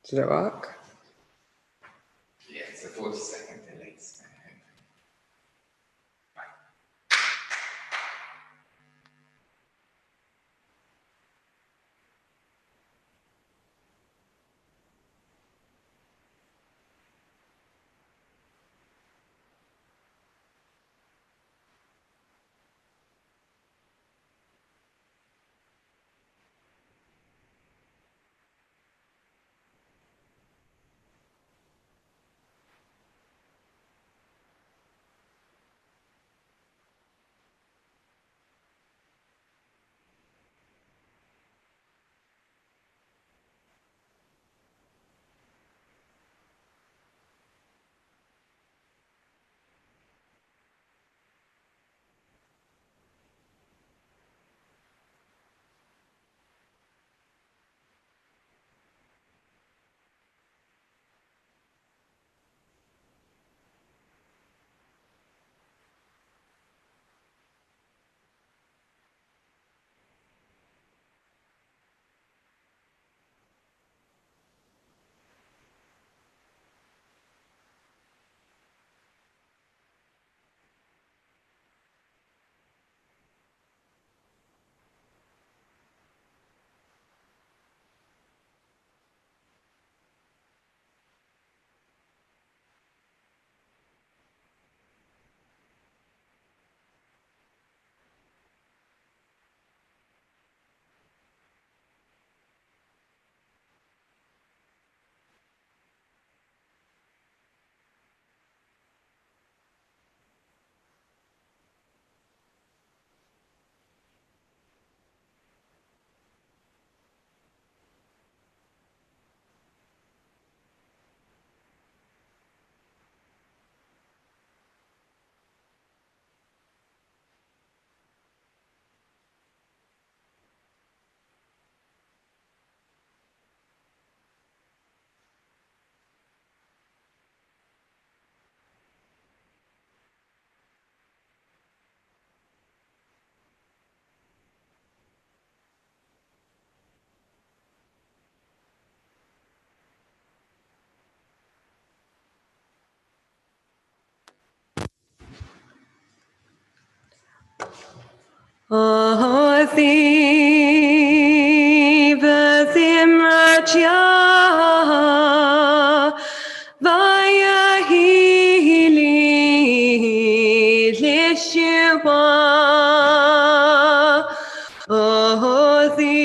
Did it work? Yeah, it's a 40-second delay. Ozi v'zimratya v'yahili l'shua. Ozi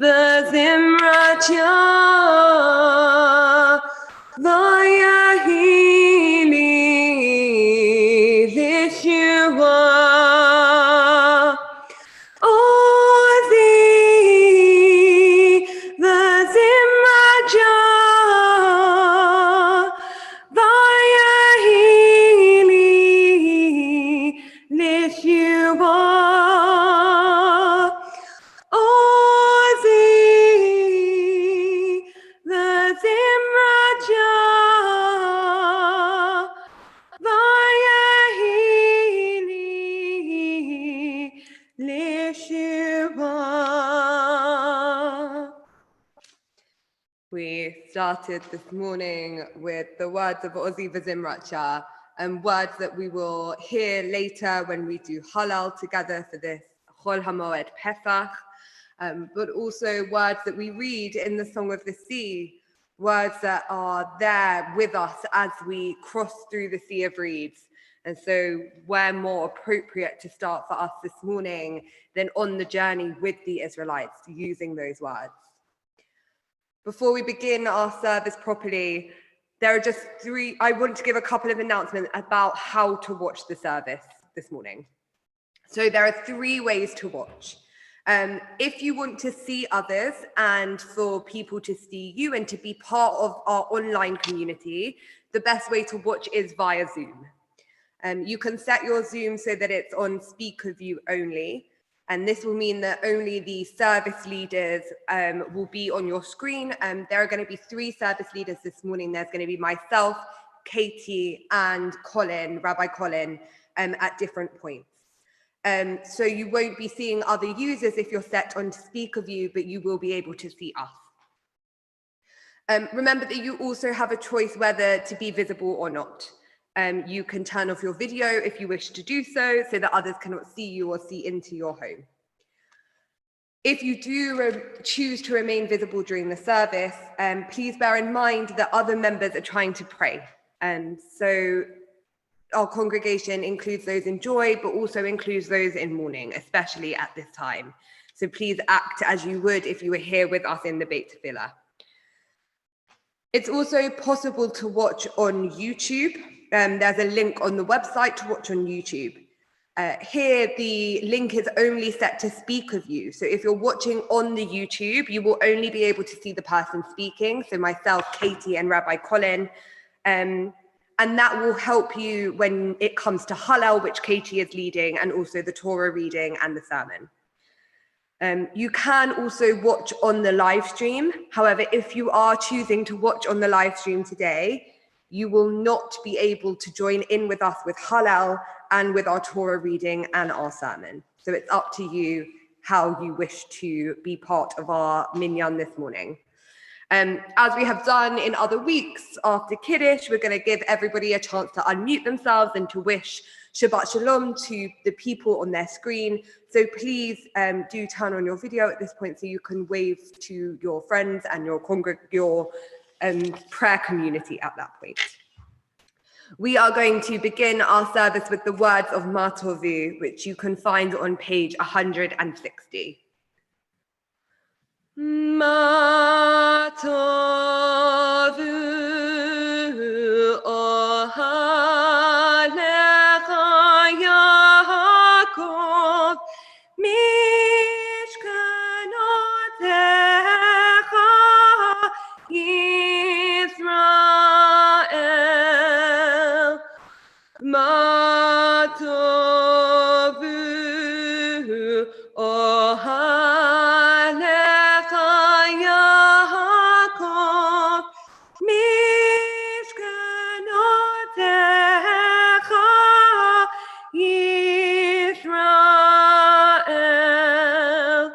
v'zimratya v'yahili l'shua. We started this morning with the words of Ozi v'zimratcha, and words that we will hear later when we do Halal together for this Chol HaMoed Pesach, but also words that we read in the Song of the Sea, words that are there with us as we cross through the Sea of Reeds. And so where more appropriate to start for us this morning than on the journey with the Israelites using those words. Before we begin our service properly, there are just I want to give a couple of announcements about how to watch the service this morning. So there are 3 ways to watch. If you want to see others and for people to see you and to be part of our online community, the best way to watch is via Zoom. You can set your Zoom so that it's on speaker view only. And this will mean that only the service leaders will be on your screen. There are going to be 3 service leaders this morning. There's going to be myself, Katie, and Colin, Rabbi Colin, at different points. So you won't be seeing other users if you're set on speaker view, but you will be able to see us. Remember that you also have a choice whether to be visible or not. You can turn off your video if you wish to do so that others cannot see you or see into your home. If you do choose to remain visible during the service, please bear in mind that other members are trying to pray. So our congregation includes those in joy, but also includes those in mourning, especially at this time. So please act as you would if you were here with us in the Beit Tefillah. It's also possible to watch on YouTube. There's a link on the website to watch on YouTube. Here, the link is only set to speak of you. So if you're watching on the YouTube, you will only be able to see the person speaking. So myself, Katie, and Rabbi Colin. And that will help you when it comes to Hallel, which Katie is leading, and also the Torah reading and the sermon. You can also watch on the live stream. However, if you are choosing to watch on the live stream today, you will not be able to join in with us with Hallel and with our Torah reading and our sermon. So it's up to you how you wish to be part of our minyan this morning. As we have done in other weeks after Kiddush, we're going to give everybody a chance to unmute themselves and to wish Shabbat Shalom to the people on their screen. So please do turn on your video at this point so you can wave to your friends and your prayer community at that point. We are going to begin our service with the words of Ma Tovu, which you can find on page 160. Ma Tovu Ohalecha Yaakov Mishkanotecha Yisrael Ma Tovu Ohalecha Yaakov Mishkanotecha Yisrael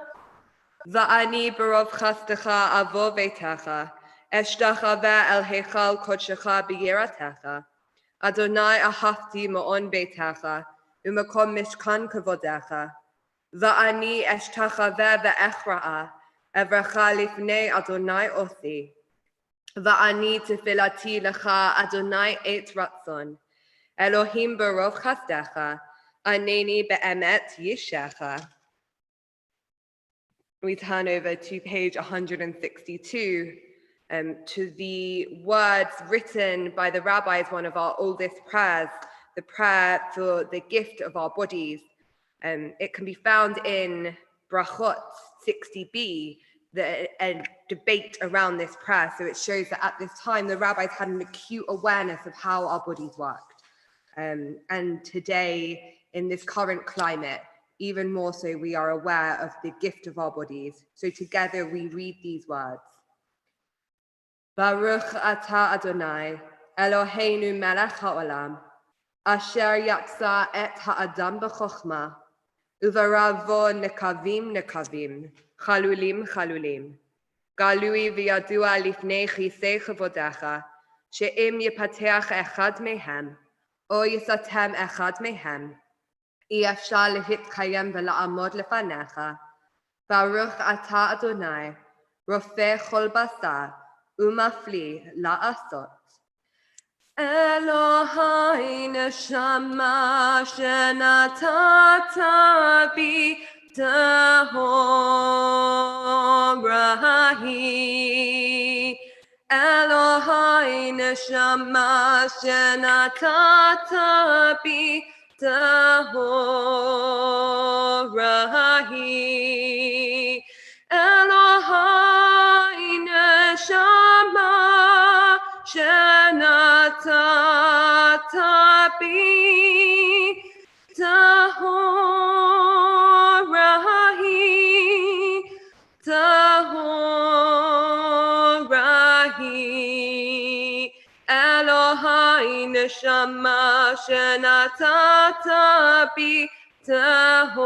Va'ani barov chastecha avo vetecha Eshtachava el heichal kodshecha b'yiratecha Adonai ahavti ma'on beitecha u'makom mishkan kavodecha Va'ani eshtachava ve'echra'a evrecha lifnei Adonai othi Va'ani tefilati lecha Adonai et ratzon Elohim barov chastecha aneni be'emet yishecha. We turn over to page 162 to the words written by the rabbis, one of our oldest prayers, the prayer for the gift of our bodies. It can be found in Brachot 60b, a debate around this prayer. So it shows that at this time, the rabbis had an acute awareness of how our bodies worked. And today, in this current climate, even more so, we are aware of the gift of our bodies. So together we read these words. Baruch atah Adonai, Eloheinu melech haolam, asher yatsa et ha'adam b'chokhmah, uvaravo nekavim nekavim, chalulim chalulim. Galui v'yadua lifnei chisei chavodecha, she'im yipateach echad mehem, o yisatem echad mehem, אי-אפשר להתקיים ולעמוד לפניך. ברוך אתה אדוני, רופא כל בשר, ומפליא לעשות. אלוהי נשמה שנתת בי טהורה היא. אלוהי נשמה שנתת בי טהורה היא. אלוהי נשמה שנתת בי טהורה היא. טהורה היא. אלוהי נשמה שנתת בי טהורה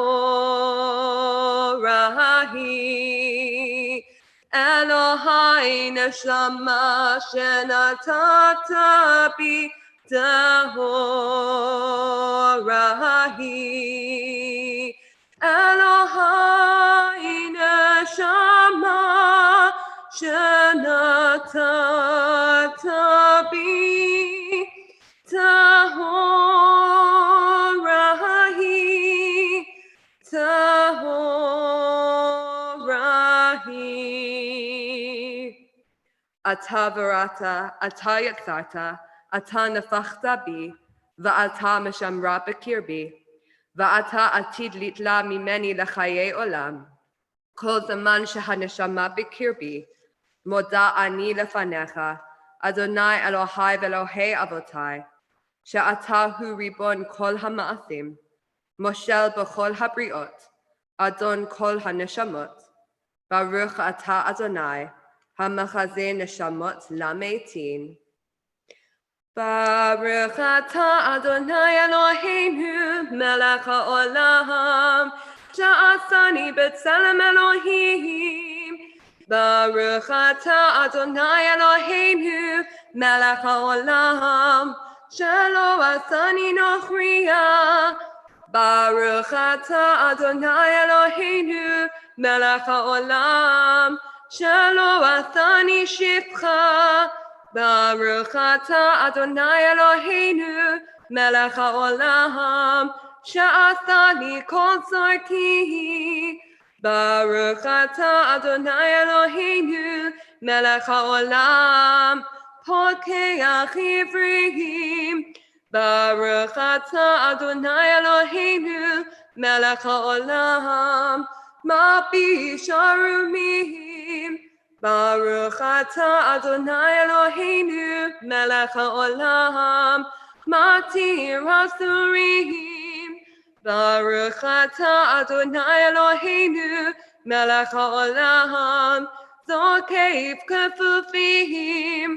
היא. Elohai neshama shenatata bi tahorahi. Elohai neshama shenatata bi tahorahi. Tahorahi. Ata varata, ata yatsarta, ata nafachta bi, va'ata meshamra bekirbi, va'ata atid litla mimeni lachaye olam. Kol zaman shahaneshama bekirbi, moda ani lefanecha, Adonai Elohai velohei avotai, she'ata hu ribon kol hama'asim, Moshel b'chol habriot, Adon kol haneshamot, Baruch ata Adonai, hamachaze neshamot lameitin. Baruch ata Adonai Eloheinu, melech haolam, she'asani b'tzelem Elohim. Baruch ata Adonai Eloheinu, melech haolam, she'lo asani nochriya. Baruch ata Adonai Eloheinu, melech haolam, shelo athani shipcha. Baruch ata Adonai Eloheinu, melech haolam, she'athani kol tzarki. Baruch ata Adonai Eloheinu, melech haolam, pokeach ivrim. Baruch ata Adonai Eloheinu, melech haolam, mapi sharumim. Baruch ata Adonai Eloheinu, melech haolam, matir hasurim. Baruch ata Adonai Eloheinu, melech haolam, zokev kefufim.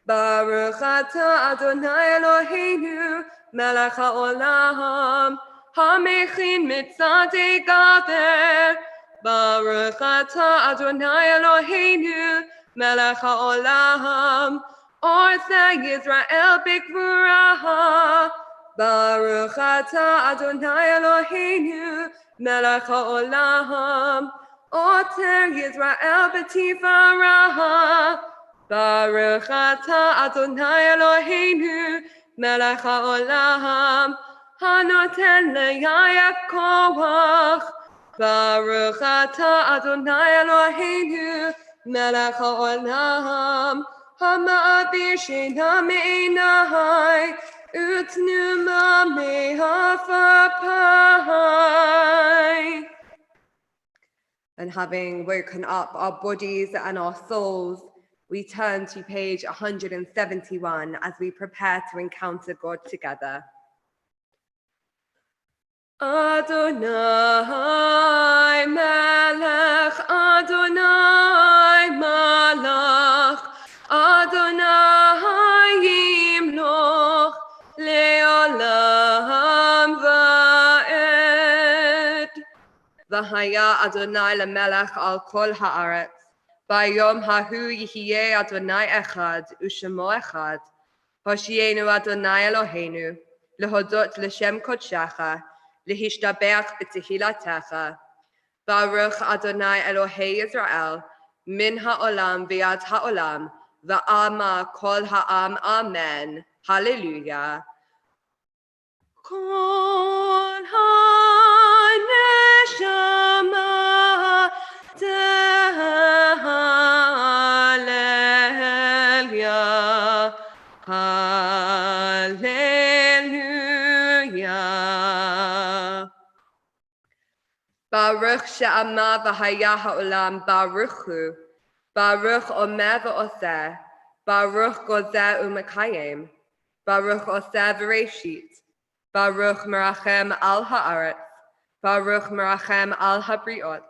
Baruch ata Adonai Eloheinu, melech haolam, hamechin mitzadei gaver. Baruch ata Adonai Eloheinu, melech haolam, Orthe Yisrael b'gvura. Baruch ata Adonai Eloheinu, melech haolam, Orthe Yisrael b'tifara. Baruch ata Adonai Eloheinu, melech haolam, hanoten leYaakov koach. Baruch ata Adonai Eloheinu, melech haolam, hama'avir sheina me'einai, utnuma me'hafapai. And having woken up our bodies and our souls, we turn to page 171 as we prepare to encounter God together. Adonai Melech, Adonai Malach, Adonai Yimloch, Leolam Va'ed. V'haya Adonai lemelech al kol haaretz. Bayom hahu yihyeh Adonai echad, u'shemo echad. Hoshienu Adonai Eloheinu, lehodot l'shem kodshecha, lehishtabeach b'tehilatecha. Baruch Adonai Elohei Yisrael, min ha'olam v'yad ha'olam, va'ama kol ha'am, amen. Hallelujah. Kol ha'neshama Hallelujah, Hallelujah. Baruch she'ama v'haya ha'olam, Baruch hu, Baruch omer v'oseh, Baruch gozeh u'mekayim, Baruch oseh v'reishit, Baruch merachem al ha'aretz, Baruch merachem al habriot,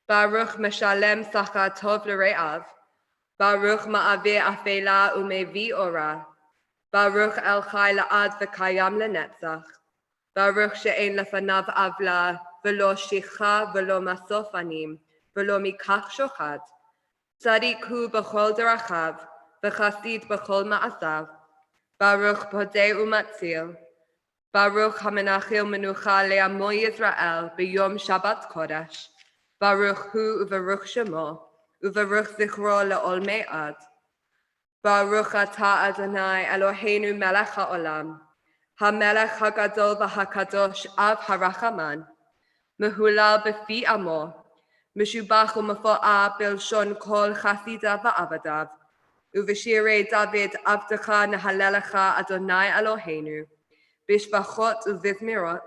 Baruch meshalem sachar tov l're'av, Baruch ma'avir afela u'mevi ora, Baruch el chai la'ad v'kayam lenetzach, Baruch she'en lefanav avla, v'lo shicha v'lo masof anim, v'lo mikach shochad, Tzadik hu b'chol derachav, v'chasid b'chol ma'asav. Baruch bodei u'matzil. Baruch hamenachil menucha le'amo Yisrael b'yom Shabbat Kodesh. Baruch hu u'varuch shemo, u'varuch zichro le'ol me'ad. Baruch atah Adonai Eloheinu melech ha'olam, ha'melech ha'gadol v'ha'kadosh av ha'rachaman, mehulal b'fi amo, meshubach u'mefo'ah b'lshon kol chasidav va'avadav, u'v'shirei David avdecha nehalelecha Adonai Eloheinu, b'shvachot u'vizmirot,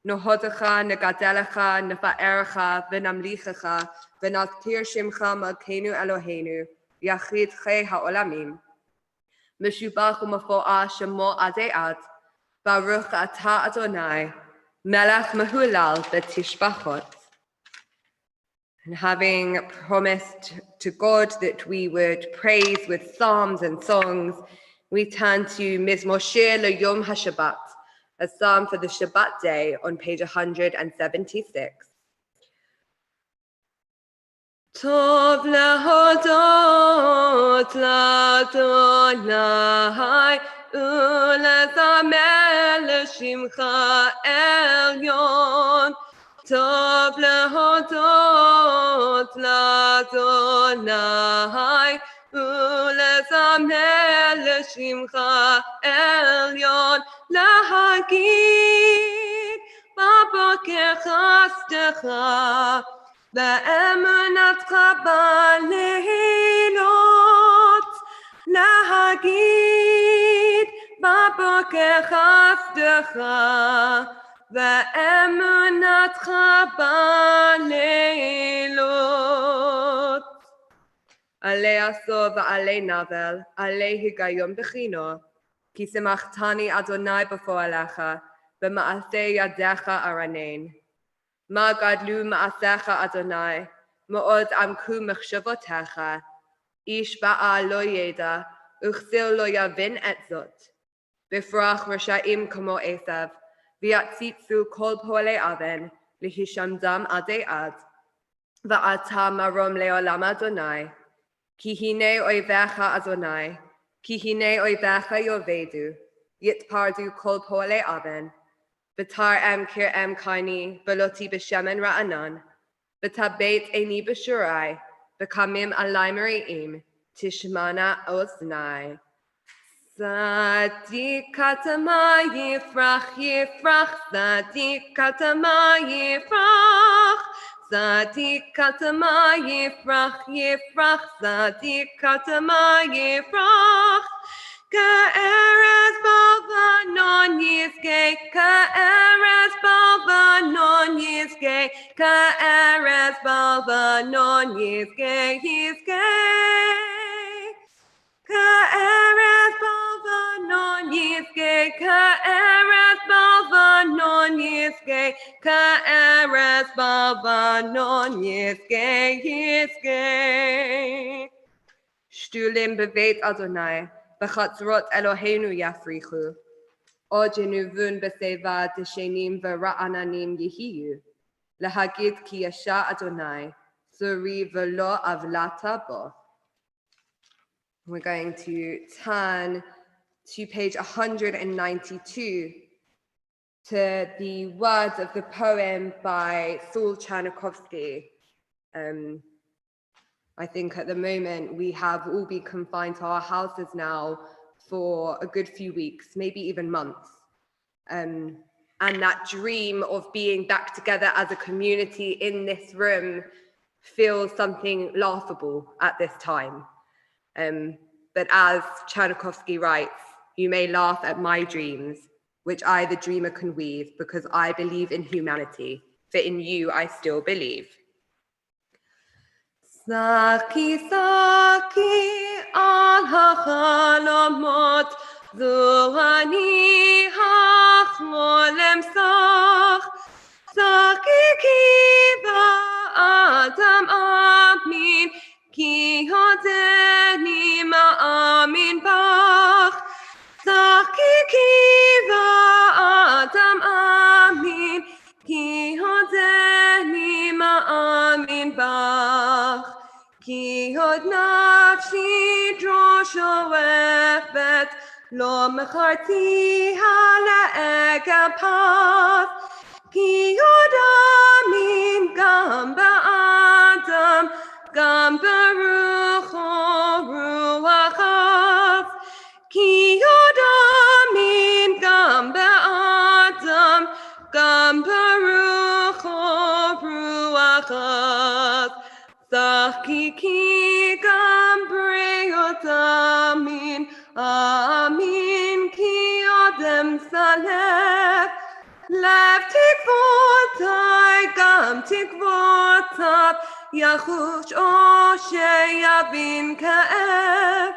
nohodecha negadelecha nefa'erecha v'namlichecha v'nazkir shimcha malkeinu Eloheinu, Yachid Chei Ha'olamim. Meshubach u'mefo'ah shemo ad, Baruch atah Adonai, Melech mehulal b'tishbachot. And having promised to God that we would praise with psalms and songs, we turn to Mizmor Shir LeYom HaShabbat, a psalm for the Shabbat day on page 176. Tov lehodot l'Adonai u'lezamer l'shimcha elyon. Tov lehodot l'Adonai u'lezamer l'shimcha elyon. Lahagid b'boker chastecha באמונתך בלילות, להגיד בבוקר חסדך, באמונתך בלילות. עלי עשור ועלי נבל, עלי היגיון בחינו, כי שמחתני אדוני בפועלך, במעשה ידיך ארנן. מה גדלו מעשיך אדוני, מאוד עמקו מחשבותיך, איש בעל לא ידע, וכסיל לא יבין את זאת. בפרח רשעים כמו עשב, ויציצו כל פועלי אבן, להישמדם עדי עד. ואתה מרום לעולם אדוני, כי הנה אויביך אדוני, כי הנה אויביך יאבדו, יתפרדו כל פועלי אבן. B'tar kir'em kaini, beloti b'shemen ra'anan, b'tabeit eni b'shurai, b'kamim alai meri'im, tishmana oznai. Zadik katama yifrach, yifrach, zadik katama yifrach, zadik katama yifrach, yifrach, zadik katama yifrach. Ka'eres balvanon yizgei, ka'eres balvanon yizgei, ka'eres balvanon yizgei, yizgei. Ka'eres balvanon yizgei, ka'eres balvanon yizgei, ka'eres balvanon yizgei, yizgei. Shtulim beveit Adonai, B'chatzrot Eloheinu yafrichu. Ojenu vun b'seva t'shenim v'ra'ananim yehiyu. Lahagid ki yasha Adonai, suri v'lo avlata bo. We're going to turn to page 192 to the words of the poem by Saul Chernikovsky. I think at the moment we have all been confined to our houses now for a good few weeks, maybe even months. And that dream of being back together as a community in this room feels something laughable at this time. But as Chernikovsky writes, you may laugh at my dreams, which I, the dreamer, can weave, because I believe in humanity, for in you I still believe. Saki saki al hachalomot, zuhani hacholem sach, saki kiva adam amin, ki hodeni ma'amin bach, saki kiva adam amin, ki hodeni ma'amin bach. כי עוד נפשי שואפת, לא מכרתי העגל פז, כי עוד אמין גם באדם, גם ברוח אז, כי עוד אמין גם באדם, גם ברוח אז. צחקי גם בריאות אמין, אמין כי אדם סלב, לב תקוותיי גם תקוותיו, יחוש או שיבין כאב.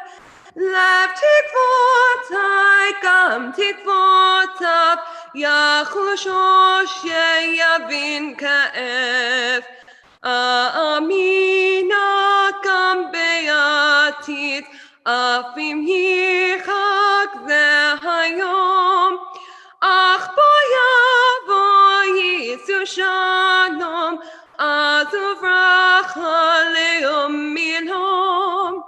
לב תקוותיי גם תקוותיו, יחוש או שיבין כאב. אמינה גם בעתיד, אף אם ירחק זה היום, אך בו יבוא ישוע שלום, אז וברכה ליום מלום.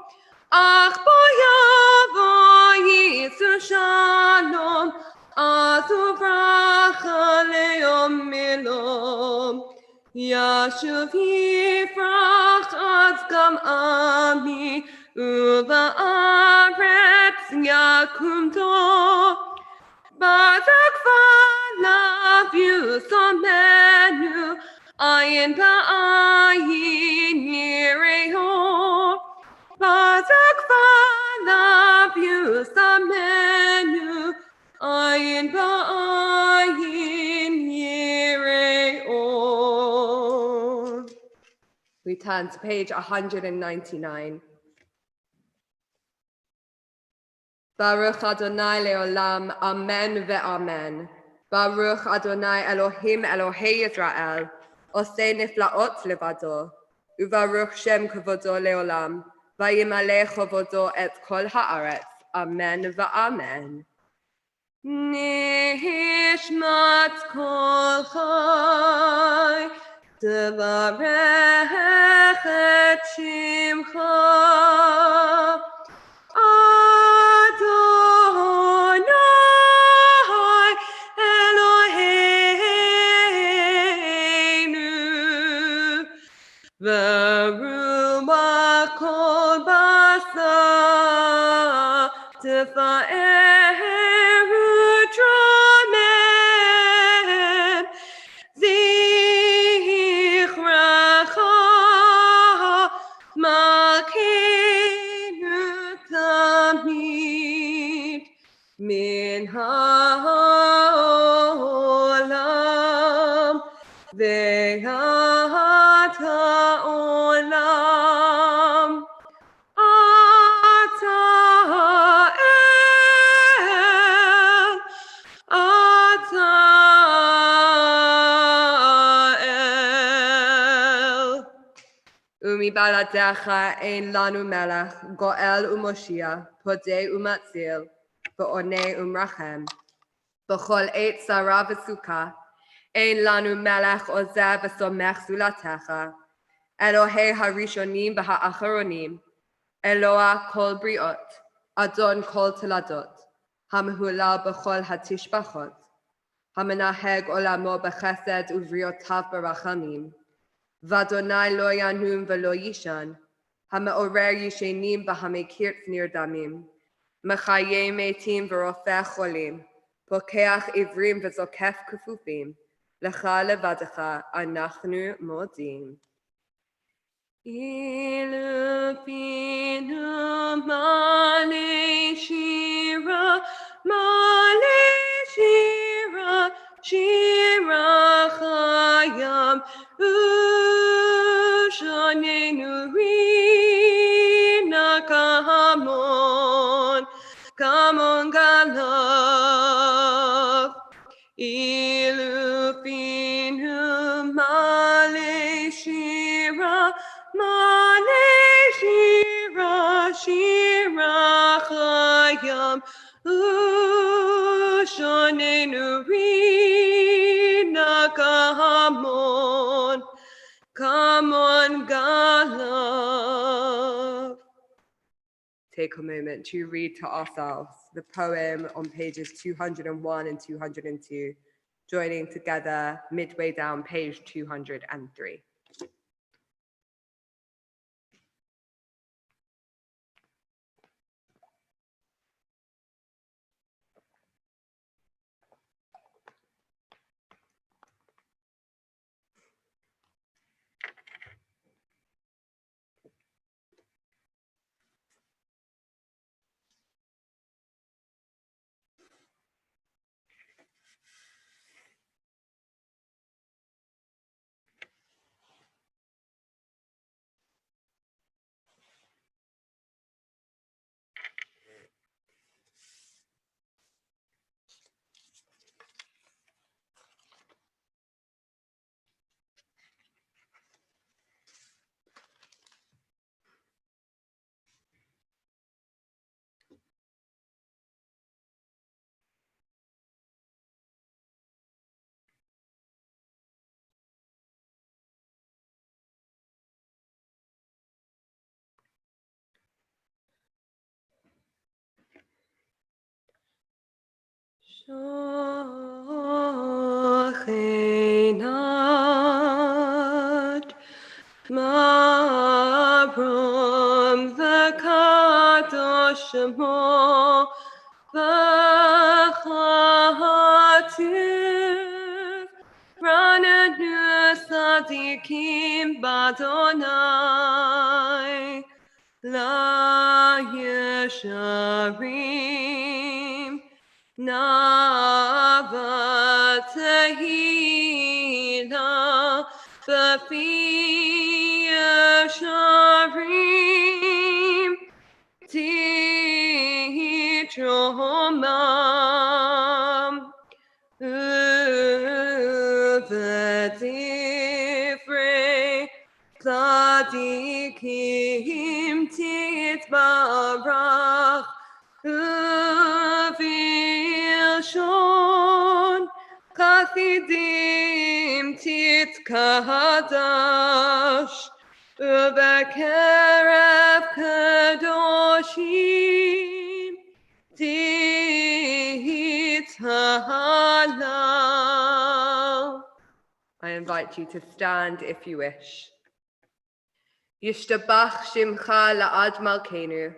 אך בו יבוא ישוע שלום, אז וברכה ליום מלום. ישוב יפרח אז גם עמי, ובארץ יקום טוב. בזק פניו ישמנו, עין בעין יראו. בזק פניו ישמנו, עין בעין יראו. We turn to page 199. Baruch Adonai leolam, amen ve'amen. Baruch Adonai Elohim Elohei Yisrael, oseh niflaot levado, uvaruch Shem kavodo leolam, vayimale chavodo et kol haaretz. Amen ve'amen. Nishmat kol chai, תברך את שמך, אדוני אלוהינו, ורוח כל בשר תפאר ותרומם. מן העולם ועד העולם, אתה אל, אתה אל. ומבלעדיך אין לנו מלך, גואל ומושיע, פודה ומציל, ועונה ומרחם. בכל עת צרה וסוכה, אין לנו מלך עוזר וסומך זולתך. אלוהי הראשונים והאחרונים, אלוה כל בריאות, אדון כל תולדות, המהולל בכל התשבחות, המנהג עולמו בחסד ובריאותיו ברחמים. ואדוני לא ינום ולא יישן, המעורר ישנים והמקרץ נרדמים. מחיה מתים ורופא חולים, פוקח עיוורים וזוקף כפופים, לך לבדך אנחנו מודים. אילו פינו מלא שירה, שירה חיים, ושננו רינה כמון, כמון גנב. אילו פינו מלא שירה, שירה חיים, ושננו רינה כמון, כמון גנב. take a moment to read to ourselves the poem on pages 201 and 202, joining together midway down page 203. Shochinat Mabrom V'kadosh Shemo V'chahativ Rananu Sadikim Badonai La Yesharim Navatahina Fafi Yesharim Titromam Uvedivre Tzadikim Titbarach Uvilshon Chasidim Titkadash Ubekerev Kadoshim Tithalal. I invite you to stand if you wish. Yishtabach Shimcha La'ad Malkeinu,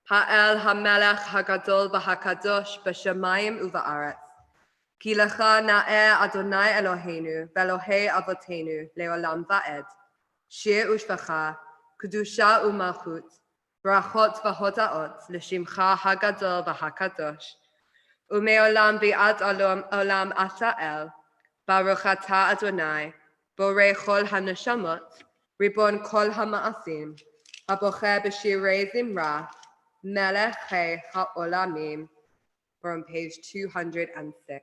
Ha'el HaMelech HaGadol V'HaKadosh B'Shamayim Uva'aretz. Ki lecha na'eh Adonai Eloheinu, V'Elohei Avotenu, Le'olam Va'ed. Shir Ushvacha, Kedusha U'Malchut, Brachot V'Hodaot, L'Shimcha HaGadol V'HaKadosh. U'me'olam V'ad Olam Ata El, Baruch Ata Adonai, Borei Chol HaNeshamot, Ribon Kol HaMa'asim, Abocher B'Shirei Zimra, Melech Chei HaOlamim. We're on page 206.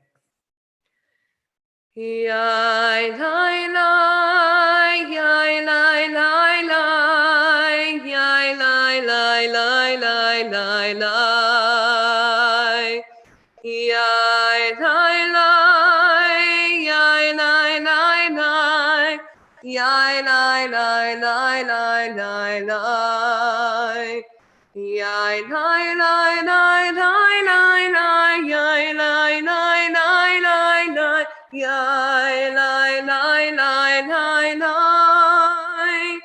Yai lai lai, yai lai lai lai, yai lai lai lai lai lai lai. Yai lai lai, yai lai lai lai, yai lai lai lai lai lai lai. Yai lai lai lai lai lai lai, yai lai lai lai lai lai, yai lai lai lai lai lai.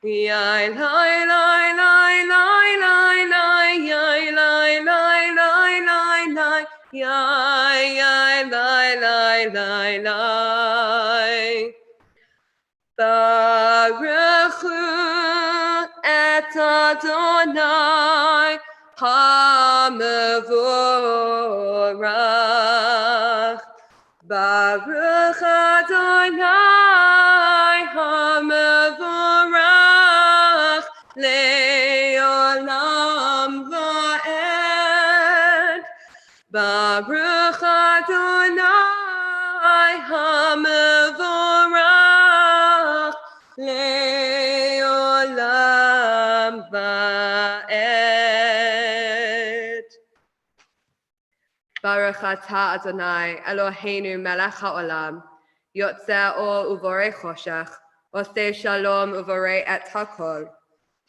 Yai lai lai lai lai lai lai, yai lai lai lai lai lai, yai lai lai lai lai. Baruch Hu et Adonai HaMevorach. Baruch Adonai HaMevorach Le'olam Va'ed. Baruch Adonai HaMevorach Le'olam Va'ed. Baruch Ata Adonai Eloheinu Melech HaOlam, Yotzeh Or Uvorei Choshech, Oseh Shalom Uvorei Et HaKol.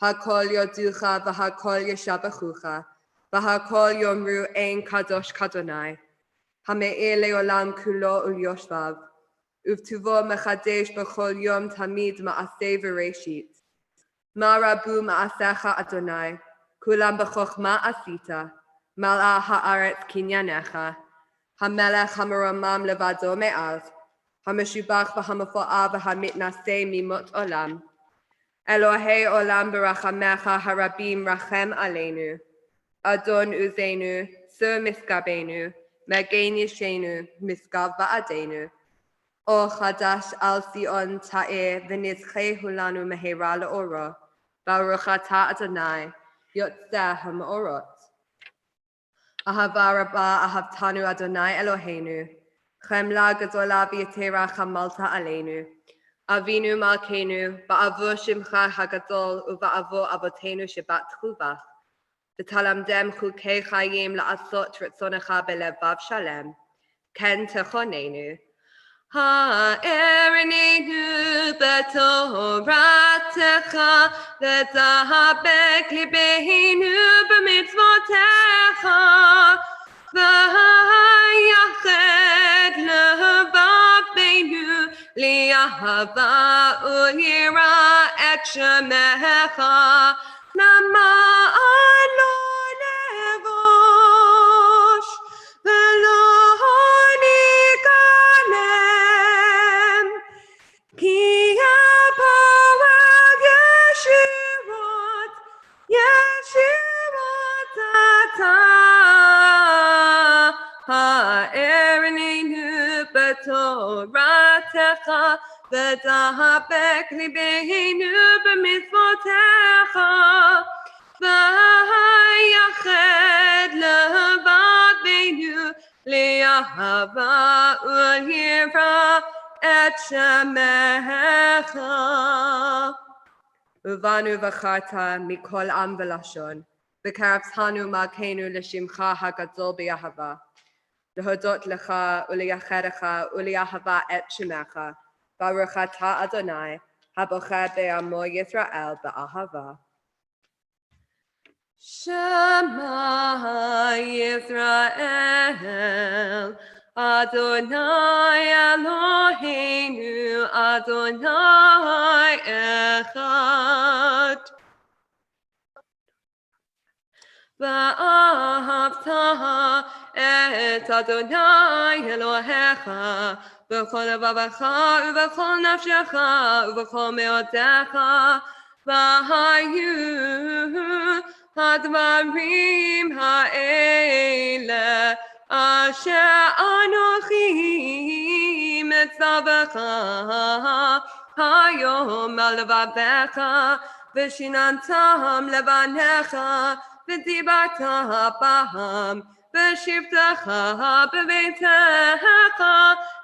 Hakol yoducha v'hakol yeshabachucha, v'hakol yomru ein kadosh kadonai. Hame'ir le'olam kulo u'yoshvav, uvtuvo mechadesh b'chol yom tamid ma'aseh v'reshit. Ma rabu ma'asecha Adonai, kulam b'chochma asita, mal'a ha'aretz kinyanecha, hamelech hamaramam levado me'av, hameshubach v'hamafo'ah v'hamitnaseh mimot olam. Elohei olam b'rachamecha harabim rachem aleinu. Adon uzenu, sur miskabenu, megen yishenu, miskav ba'adenu. O chadash al Sion ta'eh v'nizchei hulanu mehera le'oro, baruch atah Adonai, yotzeh ha'ma'orot. Ahava rabba ahavtanu Adonai Eloheinu, chemla gadola v'yetera chamalta aleinu. Avinu malkeinu, ba'avo shimcha hagadol, uva'avo avotenu Shabbat chuvach. V'talamdem chukei chayim la'asot ritzonecha belevav shalem. Ken techonenu. Ha'erinenu b'toratecha, v'tahabek libeinu b'mitzvotecha, v'hayached levaveinu li'ahava u'yira et shemecha, nama'an lo nevosh, v'lo nikalem, ki ha'poel yeshivot atah. Ha'erinenu b'toratecha, v'tahabek libeinu b'mitzvotecha, v'hayached levaveinu li'ahava u'yira et shemecha. Uvanu v'charta mikol am v'lashon, v'karabtanu malkeinu l'shimcha hagadol b'yahava. Lehodot lecha u'liyacherecha u'liyahava et shemecha, baruch atah Adonai, habocher be'amo Yisrael ba'ahava. Shema Yisrael, Adonai Eloheinu, Adonai echad. Va'ahavta et Adonai Elohecha, v'chol levavecha, u'v'chol nafshecha, u'v'chol me'odecha, v'hayu hadvarim ha'ele, asher anochi mitzavecha, hayom al levavecha, v'shinantam levanecha, v'dibarta b'ham, v'shivtecha b'veitecha,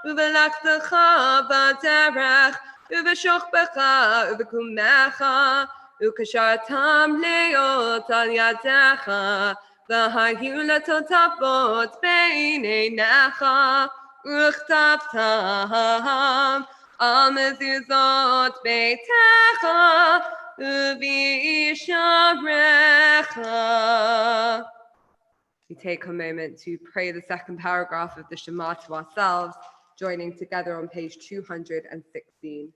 u'v'laktecha b'derech, u'v'shochbecha u'v'kumecha, u'kashartam leot al yadecha, v'hayu letotavot b'eineinecha, u'chtavtam al mezuzot beitecha, u'v'isharecha. We take a moment to pray the second paragraph of the Shema to ourselves, joining together on page 216.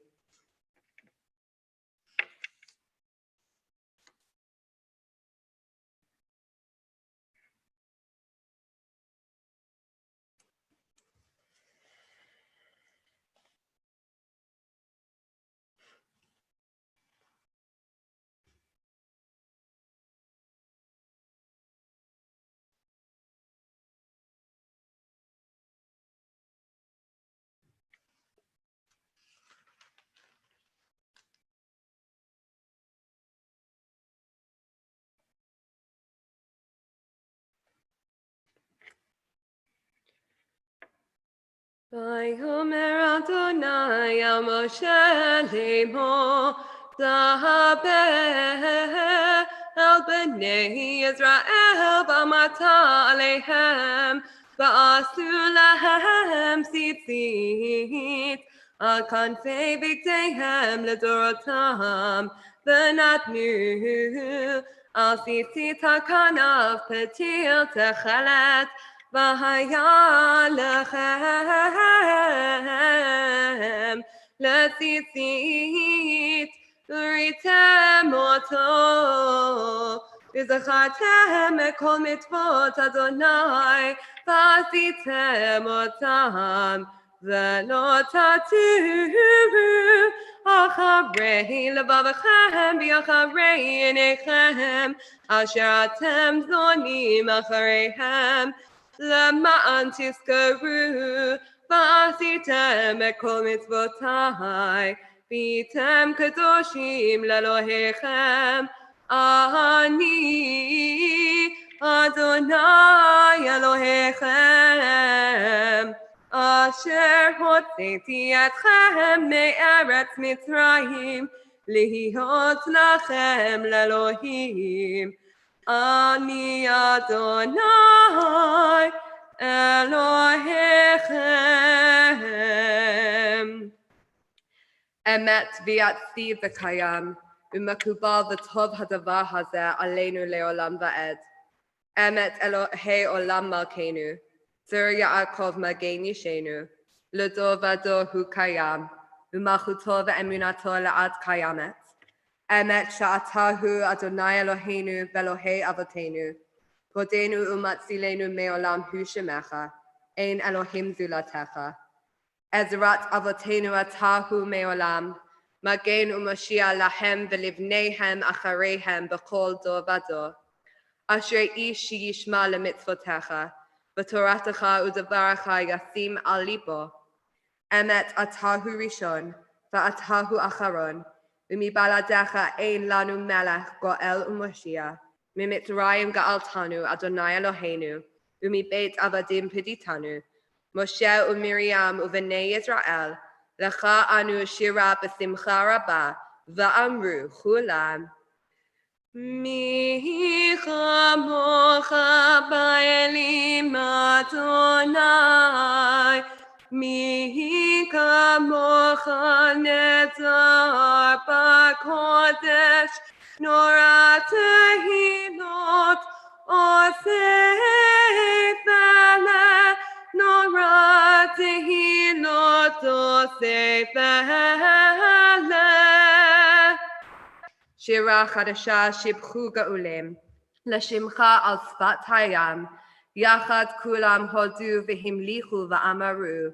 Vayomer Adonai al Moshe lemo, Daber el bnei Yisrael v'amata aleihem, v'asu lahem tzitzit, al kanfei bigdeihem ledorotam, ונתנו על ציצית הכנף פתיל תכלת והיה לכם לציצית וריתם אותו וזכרתם מכל מצוות אדוני ועשיתם אותם ולא תטעו אחרי לבבכם ואחרי עיניכם אשר אתם זונים אחריהם למען תזכרו ועשיתם את כל מצוותיי והייתם קדושים לאלוהיכם אני אדוני אלוהיכם אשר הוצאתי אתכם מארץ מצרים להיות לכם לאלוהים אני אדוני אלוהיכם. אמת ויציב וקיים ומקובל וטוב הדבר הזה עלינו לעולם ועד. אמת אלוהי עולם מלכנו, צור יעקב מגן אישנו, לדור ודור הוא קיים, ומלכותו ואמונתו לעד קיימת. אמת שאתה הוא אדוני אלוהינו ואלוהי אבותינו, פודנו ומצילנו מעולם הוא שמך, אין אלוהים זולתך. עזרת אבותינו אתה הוא מעולם, מגן ומושיע להם ולבניהם אחריהם בכל דור ודור. אשר איש שישמע למצוותיך, ותורתך ודברך ישים על ליבו. אמת אתה הוא ראשון, ואתה הוא אחרון, ומבלעדיך אין לנו מלך גואל ומושיע. ממצרים גאלתנו, אדוני אלוהינו, ומבית עבדים פדיתנו. משה ומרים ובני ישראל, לך אנו שירה בשמחה רבה, ואמרו כולם. מי כמוך באלים אדוני, מי כמוך נצר בקודש, נורא תהילות עושה פלא, נורא תהילות עושה פלא. שירה חדשה שיבחו גאולים, לשמך על שפת הים, יחד כולם הודו והמליכו ואמרו,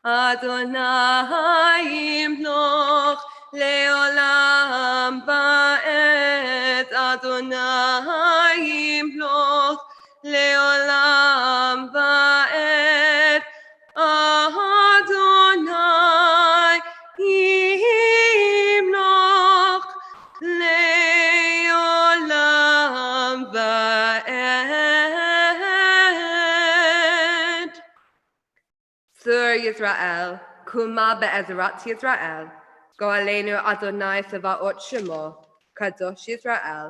אדוני ימלוך לעולם ועד, אדוני ימלוך לעולם ועד, אדוני ימלוך לעולם ועד. צור ישראל, קומה בעזרת ישראל, גואלנו אדוני צבאות שמו, קדוש ישראל,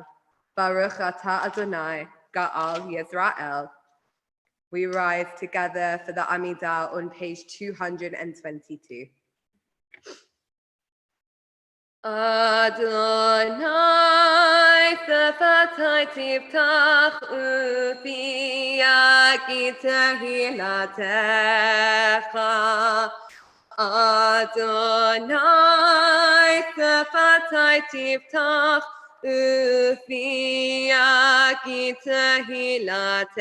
ברוך אתה Adonai, גאל Yisrael. We rise together for the Amidah on page 222. Adonai Sefatai Tiftach Ufiaki Tehilatecha. Adonai Sefatai Tiftach Ufiaki Tehilatecha.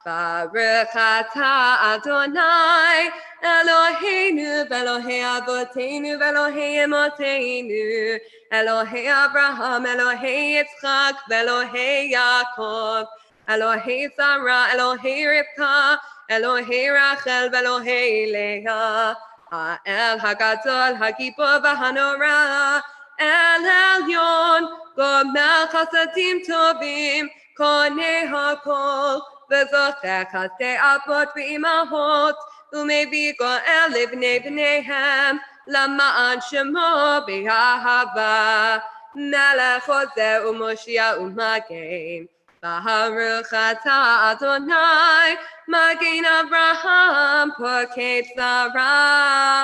Baruch atah Adonai Eloheinu v'Elohei Avotenu v'Elohei Emoteinu Elohei Abraham, Elohei Yitzchak v'Elohei Yaakov Elohei Sarah, Elohei Rivka Elohei Rachel v'Elohei Leah Ha'el HaGadol HaGibor v'Hanora El Elyon Gomel Chasadim Tovim Konei HaKol וזוכר חסדי אבות ואימהות ומביא גואל לבני בניהם למען שמו באהבה מלך עוזר ומושיע ומגן ברוך אתה אדוני מגן אברהם פוקד שרה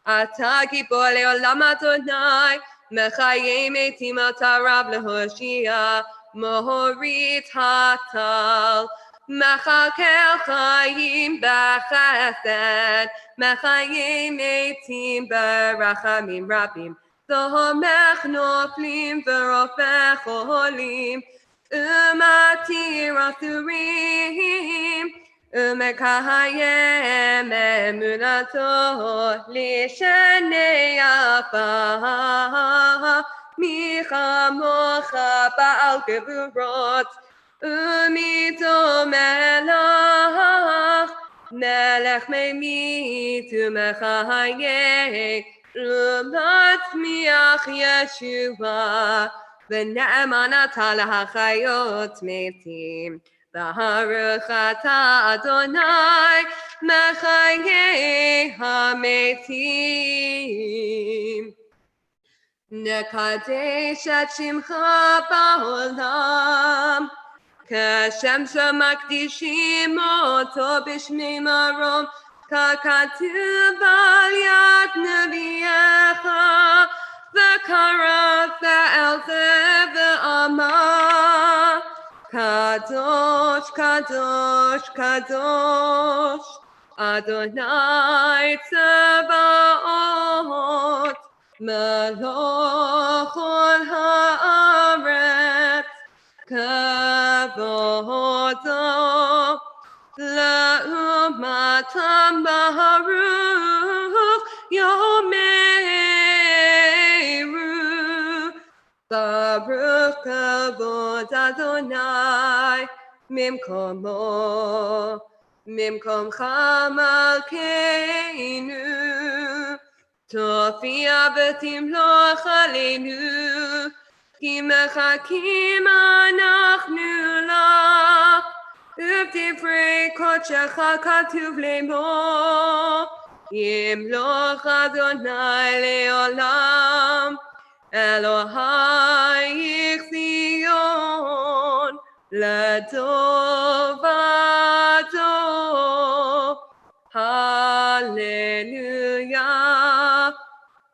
אתה גיבור לעולם אדוני, מחיי מתים אתה רב להושיע, מוריד הטל, מחכה חיים בחסד, מחיי מתים ברחמים רבים, תומך נופלים ורופא חולים, ומתיר אסורים, ומקיים אמונתו לשני עפר, מי כמוך בעל גבורות, ומדומה לך, מלך ממית ומחיה, ומצמיח ישועה, ונאמן אתה להחיות מתים. ברוך אתה אדוני מחיי המתים. נקדש את שמך בעולם, כשם שמקדישים אותו בשמי מרום, ככתוב על יד נביאך, וקראת אל זה ואמר, קדוש, קדוש, קדוש, אדוני צבאות, מלוך כל הארץ, כבודו לאומתם ברוך יאמרו, ברוך כבוד אדוני ממקומו, ממקומך מלכנו, תופיע ותמלוך עלינו, כי מחכים אנחנו לך, ובדברי קודשך כתוב לאמור, ימלוך אדוני לעולם, אלוהיך ציון, לדור ודור, הללויה.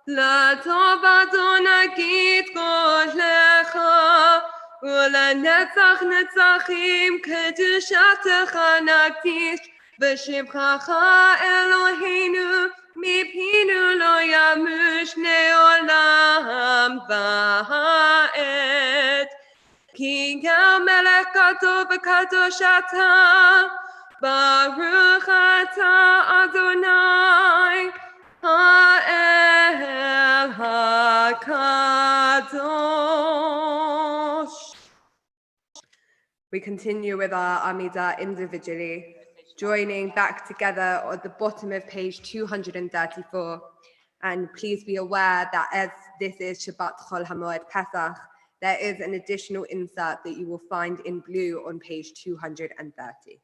לדור ודור נגיד גודלך, ולנצח נצחים קדושתך נקדיש, ושבחך אלוהינו מפינו לא ימוש לעולם ועד. כי גם מלך גדול וקדוש אתה, ברוך אתה אדוני, האל הקדוש. We continue with our Amidah individually, joining back together at the bottom of page 234. And please be aware that as this is Shabbat Chol HaMoed Pesach, there is an additional insert that you will find in blue on page 230.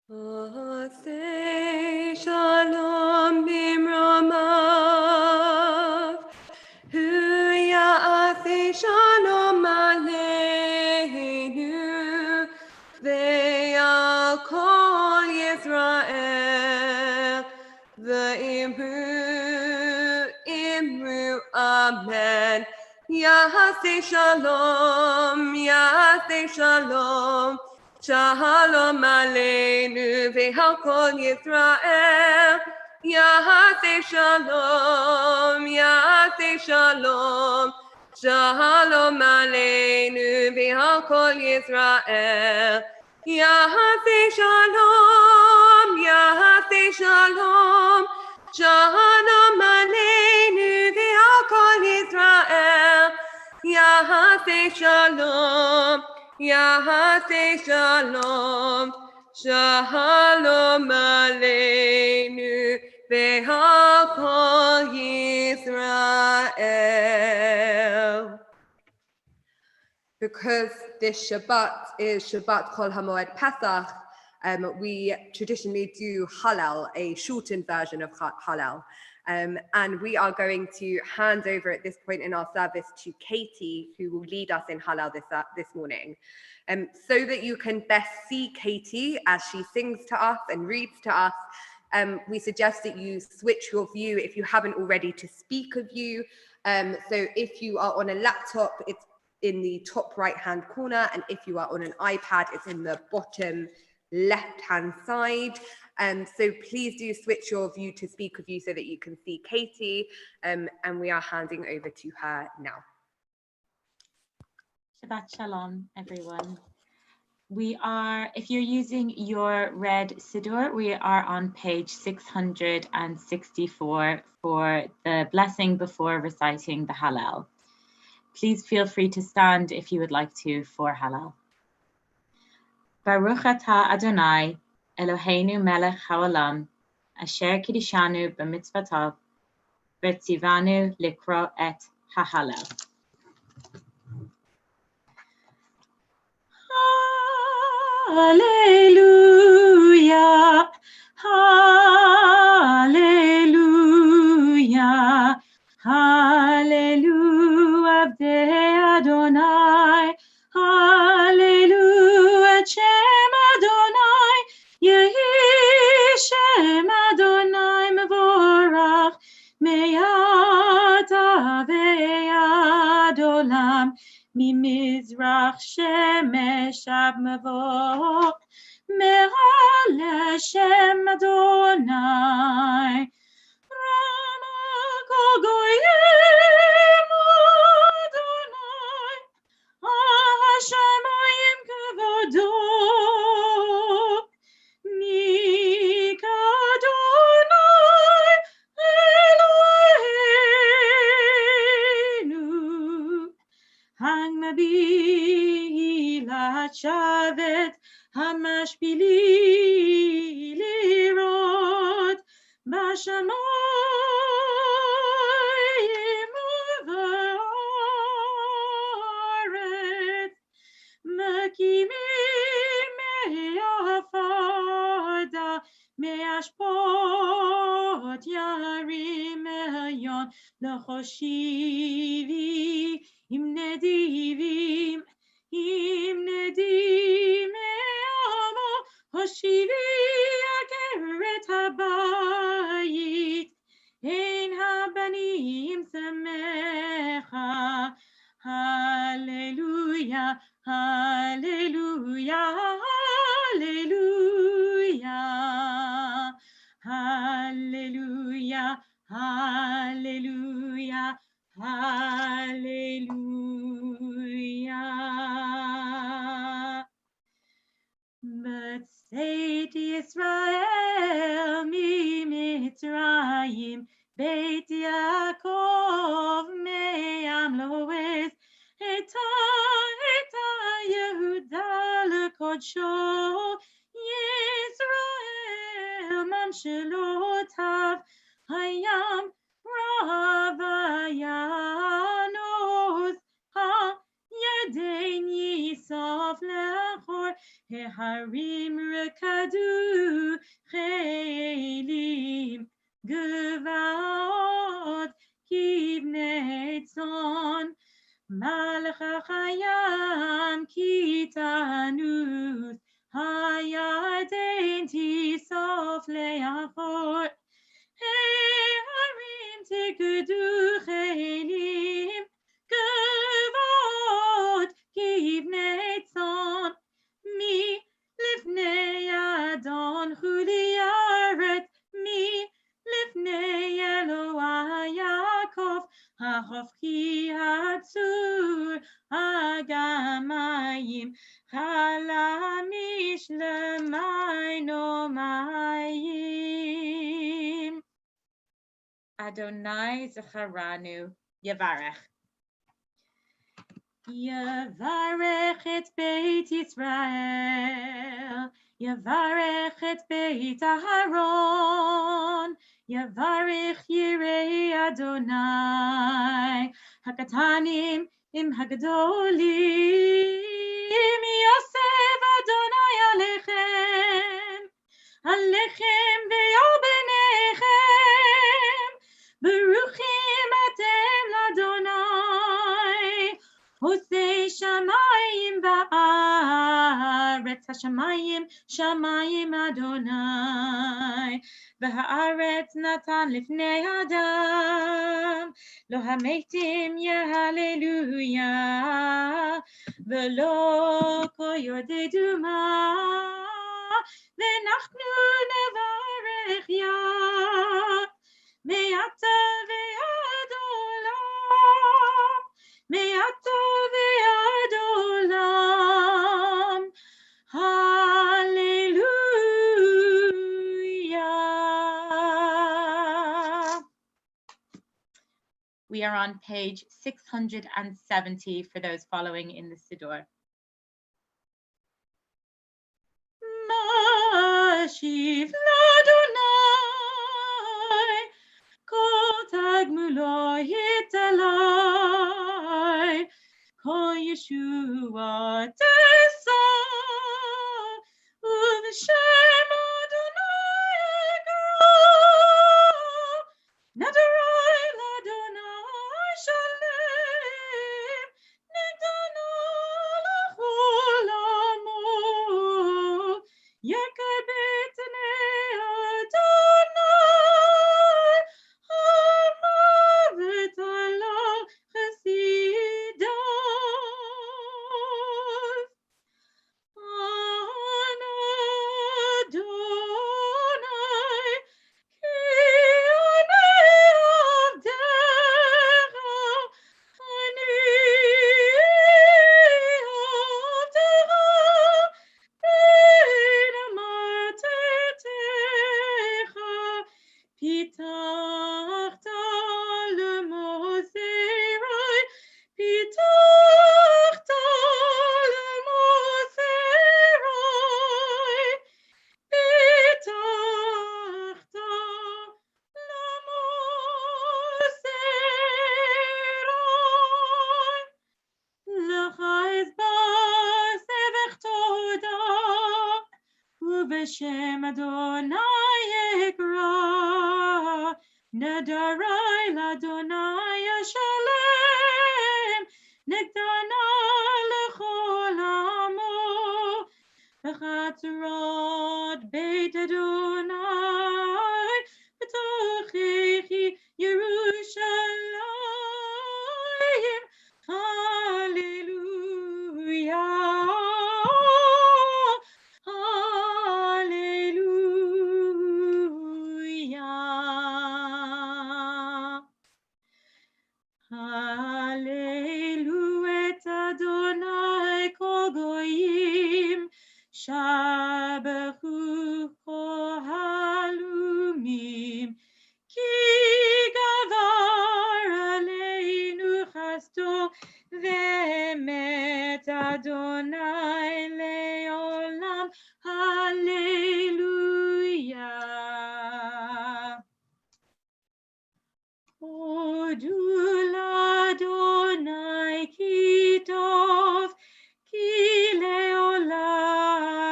Aseh shalom bimromav, hu ya'aseh shalom aleinu, ve'al kol Yisrael, ve'imru amen. Ya'aseh shalom, ya'aseh shalom. Shalom aleinu ve'al kol Yisrael. Ya'aseh shalom, ya'aseh shalom. Shalom aleinu ve'al kol Yisrael. Ya'aseh shalom, ya'aseh shalom. Shalom aleinu ve'al kol Yisrael. Ya'aseh shalom. Yahaseh shalom, shalom aleinu ve'al kol Yisrael. Because this Shabbat is Shabbat Kol HaMoed Pesach, we traditionally do Hallel, a shortened version of Hallel. And we are going to hand over at this point in our service to Katie, who will lead us in Hallel this morning. So that you can best see Katie as she sings to us and reads to us, we suggest that you switch your view, if you haven't already, to speaker view. So if you are on a laptop, it's in the top right-hand corner, and if you are on an iPad, it's in the bottom left-hand side. So please do switch your view to speaker view so that you can see Katie, and we are handing over to her now. Shabbat Shalom, everyone. We are, if you're using your red Siddur, we are on page 664 for the blessing before reciting the Hallel. Please feel free to stand if you would like to for Hallel. Baruch atah Adonai, Eloheinu melech haolam, asher kiddushanu b'mitzvotav, v'tzivanu likro et hahallel. Hallelujah, hallelujah, hallelujah, Avdei Adonai, hallelujah, Shem Adonai, Yehi Shem Adonai Mevorach, me'ata ve'ad olam. ממזרח שמש עד מבוא, מעל שם אדוני. רמה כל גויים אדוני, השמיים כבודו. מי כאדוני אלוהינו. המביא לשבת, המשפילי לראות, בשמיים ובארץ, מקימים מעפר מאשפות ירים עליון לחושיבי. עם נדיבים מעמו, הושיבי עקרת הבית, אין הבנים שמחה. הללויה, הללויה, הללויה, הללויה, הללויה. Hallelujah. B'tzeit Yisrael miMitzrayim, Beit Yaakov me'am lo'ez, Eta Yehuda lekodsho, Yisrael mamshelotav, hayam Ravayanos ha-yadein yisof lechor, ההרים רקדו חיילים גבעות כבני צאן מלך החיים כי תנוס הירדן תיסוף לאחור ההרים תרקדו חיילים גבעות כבני צאן מלפני אדון חוליירת מלפני אלוהי יעקב החוף כי הצור הגמיים חלמיש למיינו מים Adonai Zacharanu Yavarech Yavarech et Beit Yisrael Yavarech et Beit Aharon Yavarech Yirei Adonai Hakatanim im Hagdolim Yosef Adonai Alechem Alechem ve'al benechem Baruchim atem l'Adonai Hosei shamayim va'aretz hashamayim shamayim Adonai V'ha'aretz natan lifnei Adam Lo hametim yehallelujah V'lo kol yodei duma V'nachnu nevarech Yah Me'ata ve'ad olam Me'ata ve'ad olam Hallelujah. We are on page 670 for those following in the Siddur. Mashiv l'Adonai Kol tagmulo yitalai Kol Yeshua tesa Uv'shem Adonai ekra Nadarai l'Adonai shalem Nigdana l'chol amo Yekar b'tnei Adonai Hamavet alav chasidav An Adonai ki anei avdecha Ben amartetecha pitachta lemoserai pitachta lemoserai pitachta lemoserai Lecha ezbar sevach toda Ubeshem Adonai ekra Nadarai l'Adonai shalem Negdana l'chol amo V'chatzorot beit Adonai V'tochechi Yerushalayim Hallelujah Hallelujah Hallelujah Adonai kol goyim Shabachu kol halumim Ki gavar aleinu chasto ve'emet Adonai le'olam Hallelujah Hodu l'Adonai ki tov ki le'olam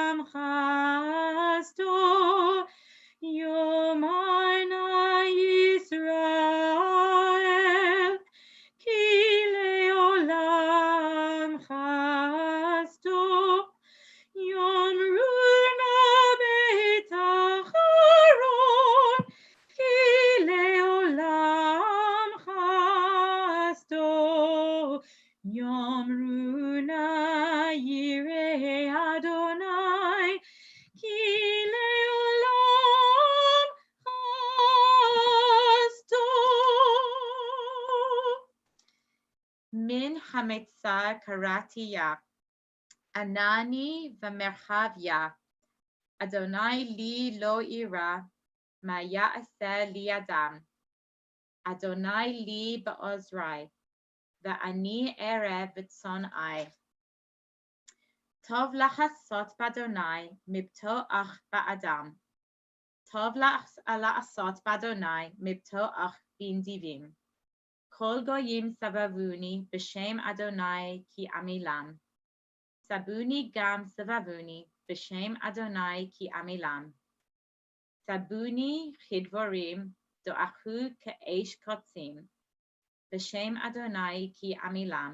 hametzar karati ya. Anani v'merchav ya. Adonai li lo ira. Ma ya'aseh li adam. Adonai li ba'ozrai. Va'ani erev v'tzonai. Tov lachasot b'Adonai mibtoach ba'adam. Tov la'asot b'Adonai mibtoach bin divim. Kol goyim savavuni b'shem Adonai ki amilam. Sabuni gam savavuni b'shem Adonai ki amilam. Sabuni chidvorim do'achu ke'esh kotzim b'shem Adonai ki amilam.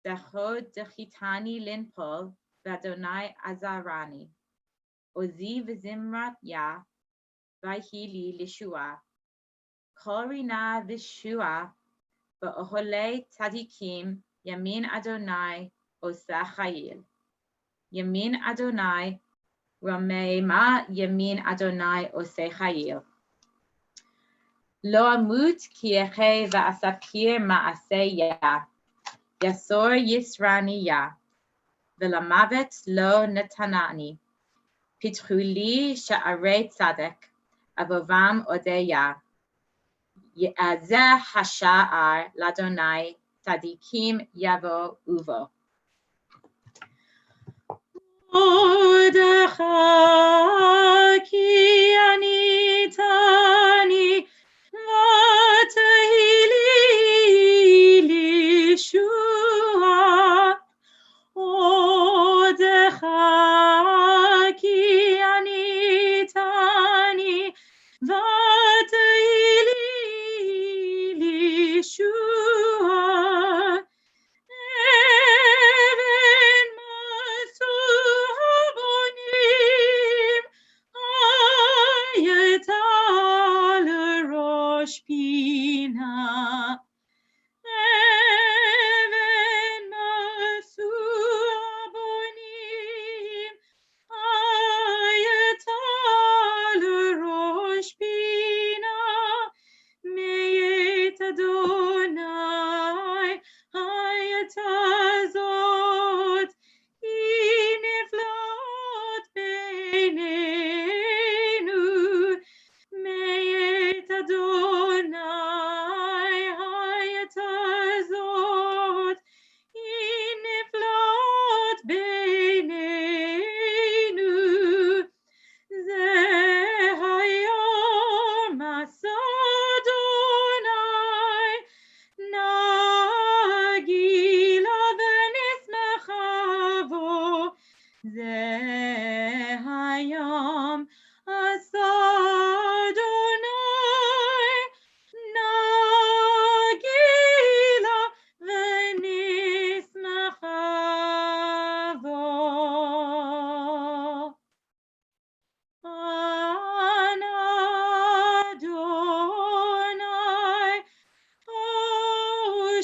Dachod dechitani linpol v'Adonai azarani. Ozi v'zimrat ya v'hili lishua. Korina v'shua v'oholei tzadikim yamin Adonai osa chayil. Yamin Adonai ramei ma yamin Adonai osa chayil. Lo amut ki eche v'asakir ma'aseh ya. Yasor Yisrani ya, v'lamavet lo netanani. Pitchuli sha'arei tzadek, avovam odeya. Ye'azeh hasha'ar ladonai, tzadikim yavo uvo. Odecha ki anitani, v'tehili lishua. Odecha ki anitani, v'tehili lishua. Even masubonim, ayatal rosh pina. Even masubonim, ayatal rosh pina. Meyet Adonai, ayatazot, iniflot beinenu. Meyet Adonai, ayatazot, iniflot beinenu. Zeh hayom Adonai, nagila v'nismechavo. Zeh hayom Adonai, nagila v'nismechavo. Adonai,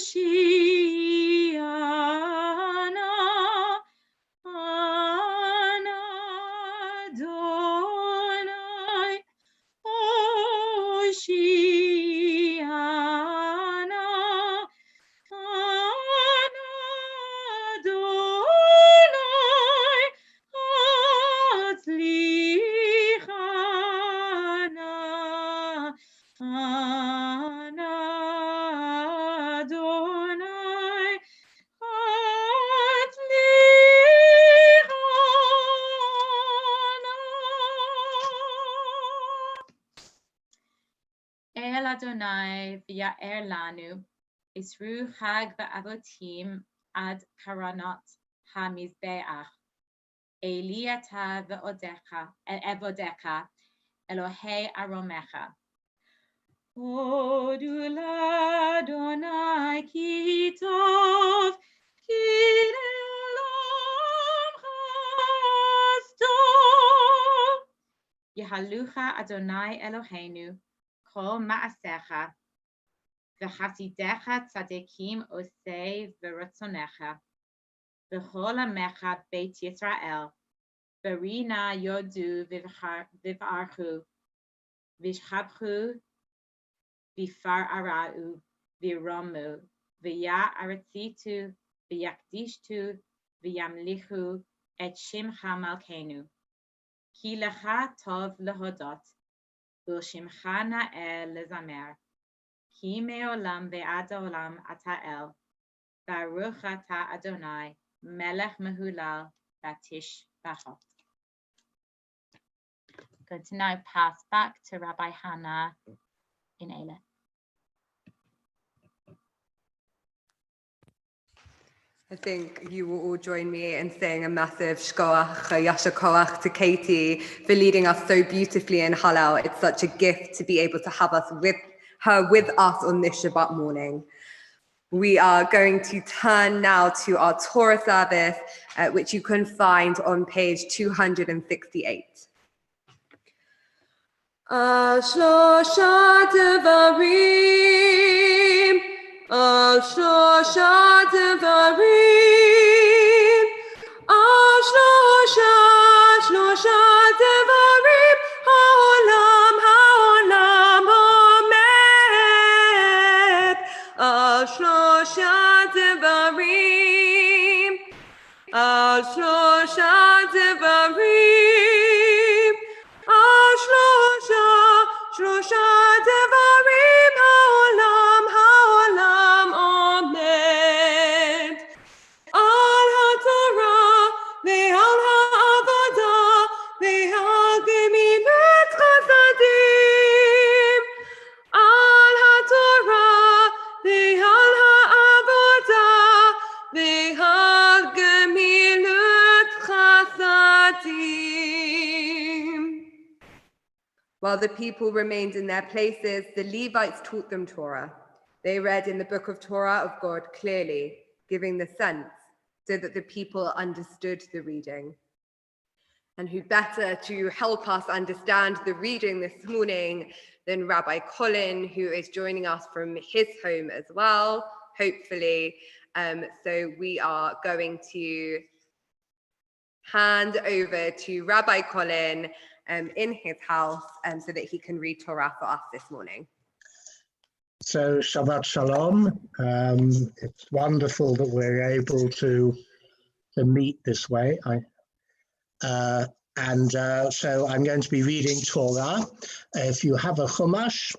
Hoshiana. Adonai, Hoshiana. Adonai, Hatzlichana. Adonai, El Adonai v'ya'er lanu, isru chag v'avotim ad karanot ha-mizbeach. Eli ata v'evodecha, Elohei aromecha. Hodu l'Adonai ki tov, ki le'olam chasdo. Yehalucha Adonai Eloheinu, kol ma'asecha, v'chasidecha tzadikim osei v'ratzonecha, v'chol amecha beit Yisrael, v'rina yodu v'varchu, v'shchabchu v'far'ara'u, v'romu, v'ya'aretzitu v'yakdishtu v'yamlichu et shimcha malkeinu. Ki lecha tov lehodot, v'shimcha na'el lezamer. Ki me'olam ve'ad olam ata el, baruch ata Adonai, melech mehulal, batish bachot. Going to now pass back to Rabbi Hannah in Eile. I think you will all join me in saying a massive shkoach, yasher koach to Katie for leading us so beautifully in Hallel. It's such a gift to be able to have her with us on this Shabbat morning. We are going to turn now to our Torah service, which you can find on page 268. Al shlosha devarim, al shlosha devarim, al shlosha devarim, haolam omed, al shlosha devarim, al shlosha devarim, al shlosha devarim, haolam omed. Al haTorah ve'al ha'avodah ve'al gemilut chasadim. Al haTorah ve'al ha'avodah ve'al gemilut chasadim. While the people remained in their places, the Levites taught them Torah. They read in the book of Torah of God clearly, giving the sense so that the people understood the reading. And who better to help us understand the reading this morning than Rabbi Colin, who is joining us from his home as well, hopefully. So we are going to hand over to Rabbi Colin in his house so that he can read Torah for us this morning. So Shabbat Shalom. It's wonderful that we're able to meet this way. So I'm going to be reading Torah. If you have a Chumash,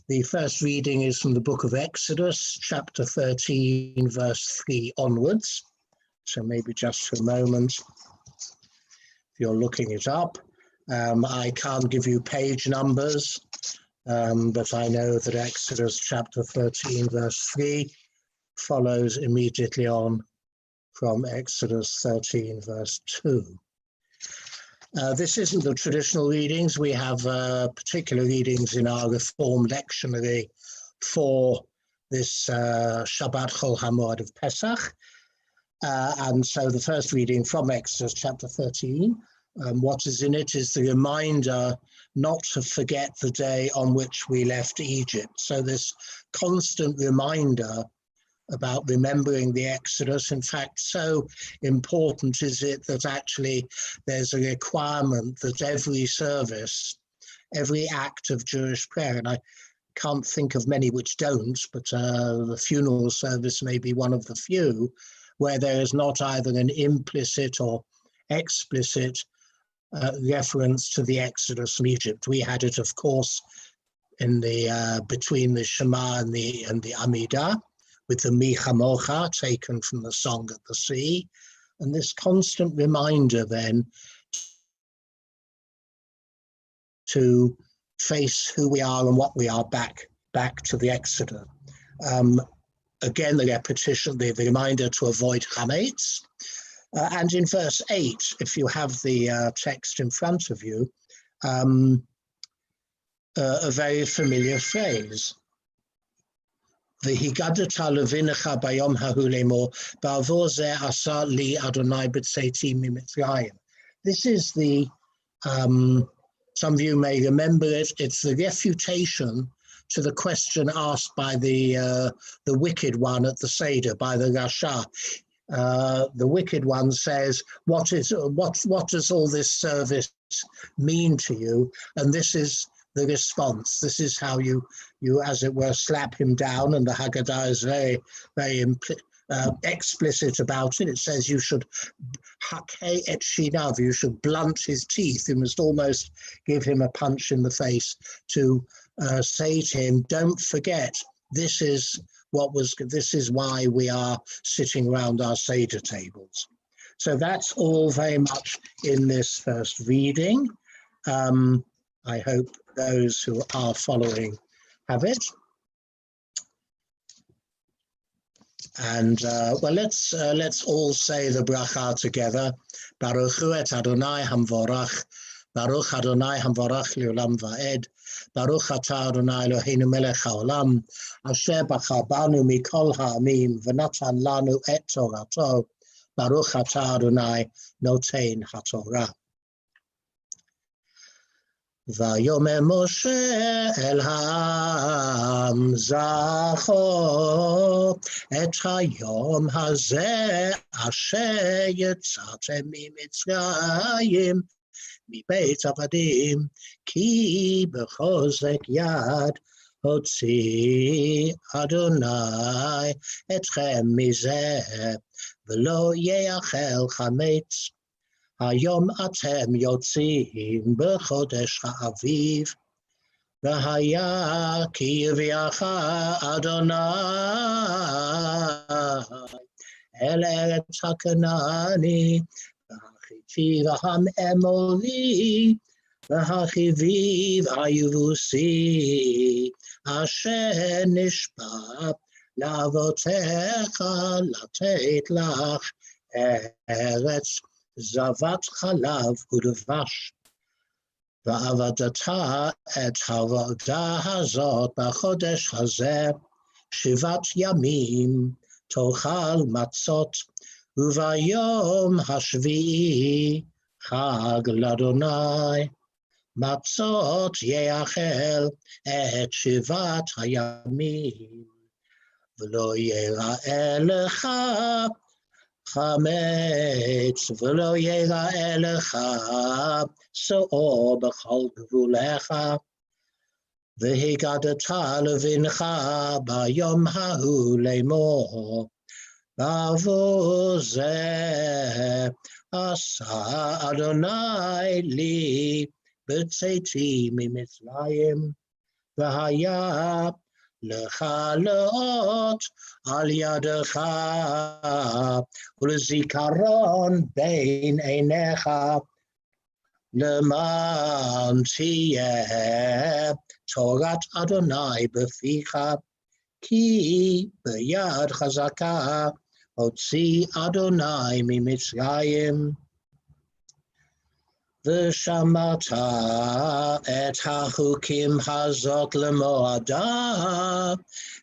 the first reading is from the book of Exodus, chapter 13, verse 3 onwards. So maybe just for a moment, if you're looking it up. I can't give you page numbers, but I know that Exodus chapter 13, verse 3 follows immediately on from Exodus 13, verse 2. This isn't the traditional readings. We have particular readings in our Reformed lectionary for this Shabbat Chol HaMoed of Pesach. And so the first reading from Exodus chapter 13, what is in it is the reminder not to forget the day on which we left Egypt. So this constant reminder about remembering the Exodus. In fact, so important is it that actually there's a requirement that every service, every act of Jewish prayer, and I can't think of many which don't, but the funeral service may be one of the few, where there is not either an implicit or explicit reference to the Exodus from Egypt. We had it, of course, in the between the Shema and the Amidah, with the Mi Chamocha taken from the Song at the Sea, and this constant reminder then to face who we are and what we are back to the Exodus. Again, the repetition, the reminder to avoid chametz. And in verse 8, if you have the text in front of you, a very familiar phrase. V'higadata levinecha bayom hahu lemor, ba'avor zeh asa li Adonai b'tzeiti mimitzrayim. This is the, some of you may remember it, it's the refutation to the question asked by the wicked one at the Seder, by the Rasha. The wicked one says, what does all this service mean to you? And this is the response. This is how you as it were, slap him down, and the Haggadah is very, very explicit about it. It says you should hakei et shinav, you should blunt his teeth. You must almost give him a punch in the face to say to him, don't forget, this is why we are sitting around our Seder tables. So that's all very much in this first reading. I hope those who are following have it. And well, let's all say the bracha together. Baruch hu et Adonai hamvorach, Baruch Adonai hamvorach leolam va'ed, Baruch atah Adonai Eloheinu melech haolam, asher bachar banu mikol ha'amim v'natan lanu et torato, Baruch atah Adonai notein haTorah. Vayomer Moshe el ha'am zachor et hayom hazeh asher yetzatem mimitzrayim מבית עבדים, כי בחוזק יד הוציא אדוני אתכם מזה, ולא יאכל חמץ. היום אתם יוצאים בחודש האביב, והיה כי הביאך אדוני אל ארץ הכנעני, והחיתי והאמורי, והחיבי והיבוסי, אשר נשבע לאבותיך לתת לך ארץ זבת חלב ודבש. ועבדת את העבודה הזאת בחודש הזה 7 ימים, תאכל מצות, וביום השביעי חג לאדוני. מצות יאכל את 7 הימים, ולא יראה לך חמץ, ולא יראה לך שאור בכל גבולך. והגדת לבנך ביום ההוא לאמור, בעבור זה עשה אדוני לי בצאתי ממצרים, והיה לך לאות על ידך ולזיכרון בין עיניך, למען תהיה תורת אדוני בפיך, כי ביד חזקה הוציא אדוני ממצרים. ושמעת את החוקים הזאת למועדה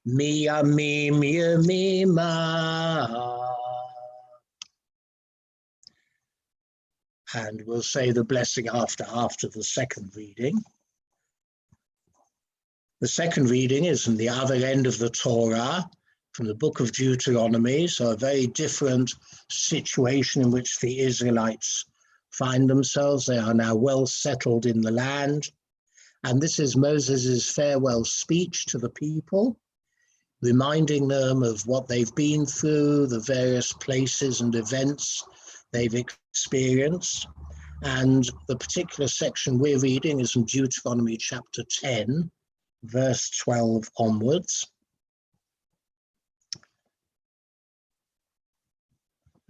מימים ימימה. And we'll say the blessing after the second reading. The second reading is from the other end of the Torah, from the book of Deuteronomy, so a very different situation in which the Israelites find themselves. They are now well settled in the land. And this is Moses' farewell speech to the people, reminding them of what they've been through, the various places and events they've experienced. And the particular section we're reading is from Deuteronomy chapter 10, verse 12 onwards.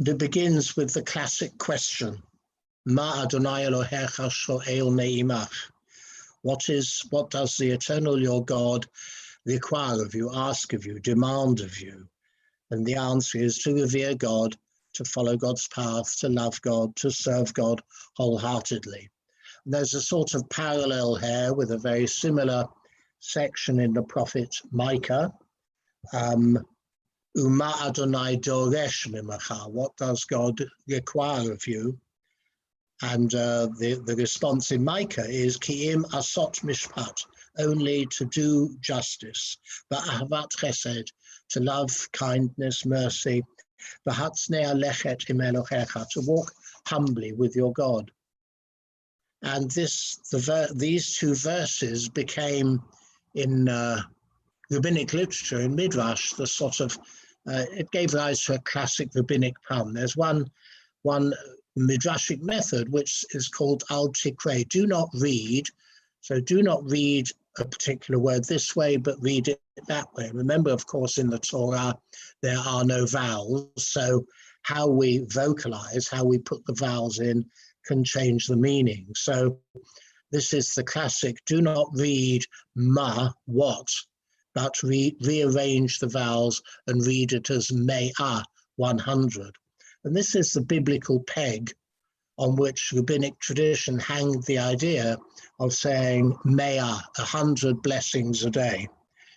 It begins with the classic question, Ma Adonai Elohecha sho'el me'imach. What does the eternal your God require of you, ask of you, demand of you? And the answer is to revere God, to follow God's path, to love God, to serve God wholeheartedly. And there's a sort of parallel here with a very similar section in the prophet Micah. Uma Adonai doresh mimacha. What does God require of you? And the response in Micah is Ki'im asot mishpat, only to do justice. Va'ahavat chesed, to love kindness, mercy. V'hatznei alechet im Elohecha, to walk humbly with your God. And these two verses became, in rabbinic literature, in Midrash, the sort of, it gave rise to a classic rabbinic poem. There's one midrashic method which is called al tikre, do not read. So do not read a particular word this way, but read it that way. Remember, of course, in the Torah, there are no vowels. So how we vocalize, how we put the vowels in, can change the meaning. So this is the classic, do not read ma, what, but rearrange the vowels and read it as me'ah, 100. And this is the biblical peg on which rabbinic tradition hanged the idea of saying me'ah, 100 blessings a day,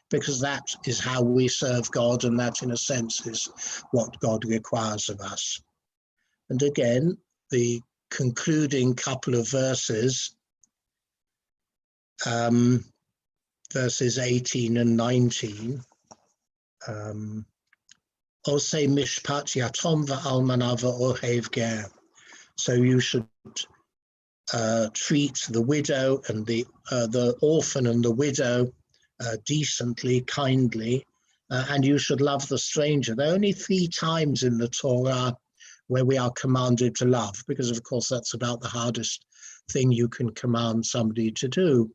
because that is how we serve God, and that in a sense is what God requires of us. And again, the concluding couple of verses, verses 18 and 19, Osei mishpat yatom va'almana va'ohev ger. So you should treat the widow and the orphan and the widow decently, kindly, and you should love the stranger. There are only 3 times in the Torah where we are commanded to love, because of course that's about the hardest thing you can command somebody to do.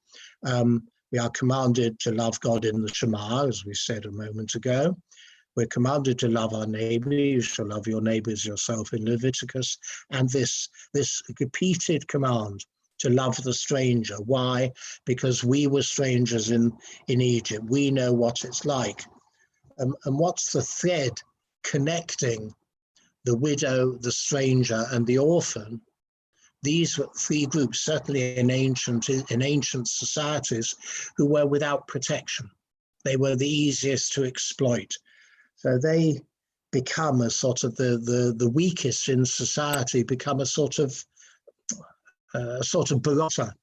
We are commanded to love God in the Shema, as we said a moment ago. We're commanded to love our neighbor. You shall love your neighbor as yourself in Leviticus. And this repeated command to love the stranger. Why? Because we were strangers in Egypt. We know what it's like. And what's the thread connecting the widow, the stranger, and the orphan? These 3 groups, certainly in ancient societies, who were without protection. They were the easiest to exploit. So they become a sort of the weakest in society, become a sort of barometer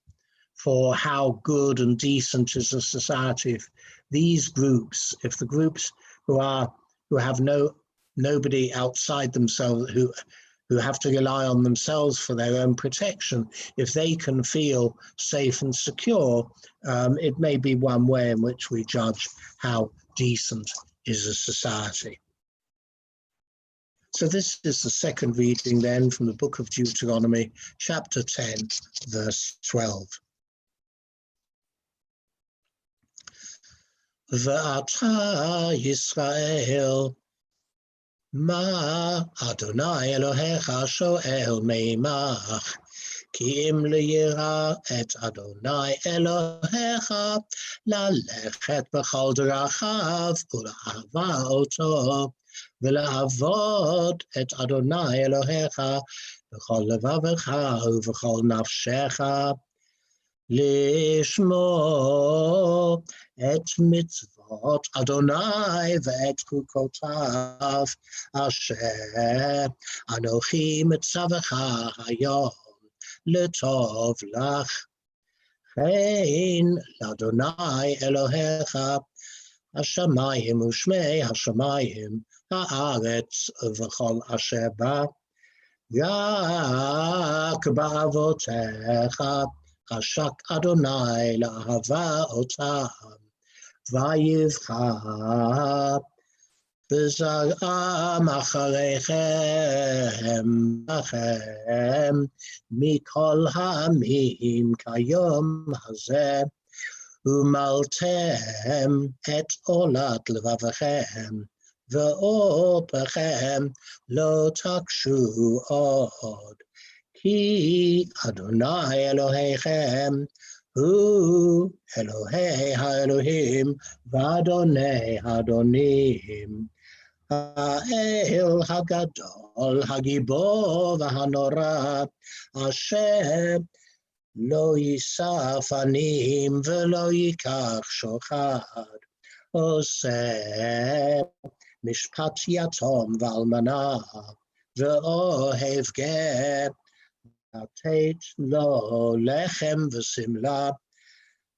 for how good and decent is a society. If these groups, if the groups who have nobody outside themselves, who have to rely on themselves for their own protection, if they can feel safe and secure, it may be one way in which we judge how decent is a society. So this is the second reading then from the book of Deuteronomy, chapter 10, verse 12. V'ata Yisrael, ma Adonai Elohecha shoel meimach, כי אם לירא את אדוני אלוהיך, ללכת בכל דרכיו ולאהבה אותו, ולעבוד את אדוני אלוהיך בכל לבבך ובכל נפשך, לשמור את מצוות אדוני ואת חוקותיו, אשר אנוכי מצווך היום, לטוב לך. כן לאדוני אלוהיך השמיים ושמי השמיים, הארץ וכל אשר בה, רק באבותיך חשק אדוני לאהבה אותם, ויבחר בזרעם אחריכם לכם מכל העמים כיום הזה, ומלתם את עולת לבבכם, ועורפכם לא תקשו עוד, כי אדוני אלוהיכם הוא אלוהי האלוהים ואדוני האדונים, האל הגדול, הגיבור והנורא, אשר לא יישא פנים ולא ייקח שוחד, עושה משפט יתום ואלמנה, ואוהב גר, לתת לו לחם ושמלה,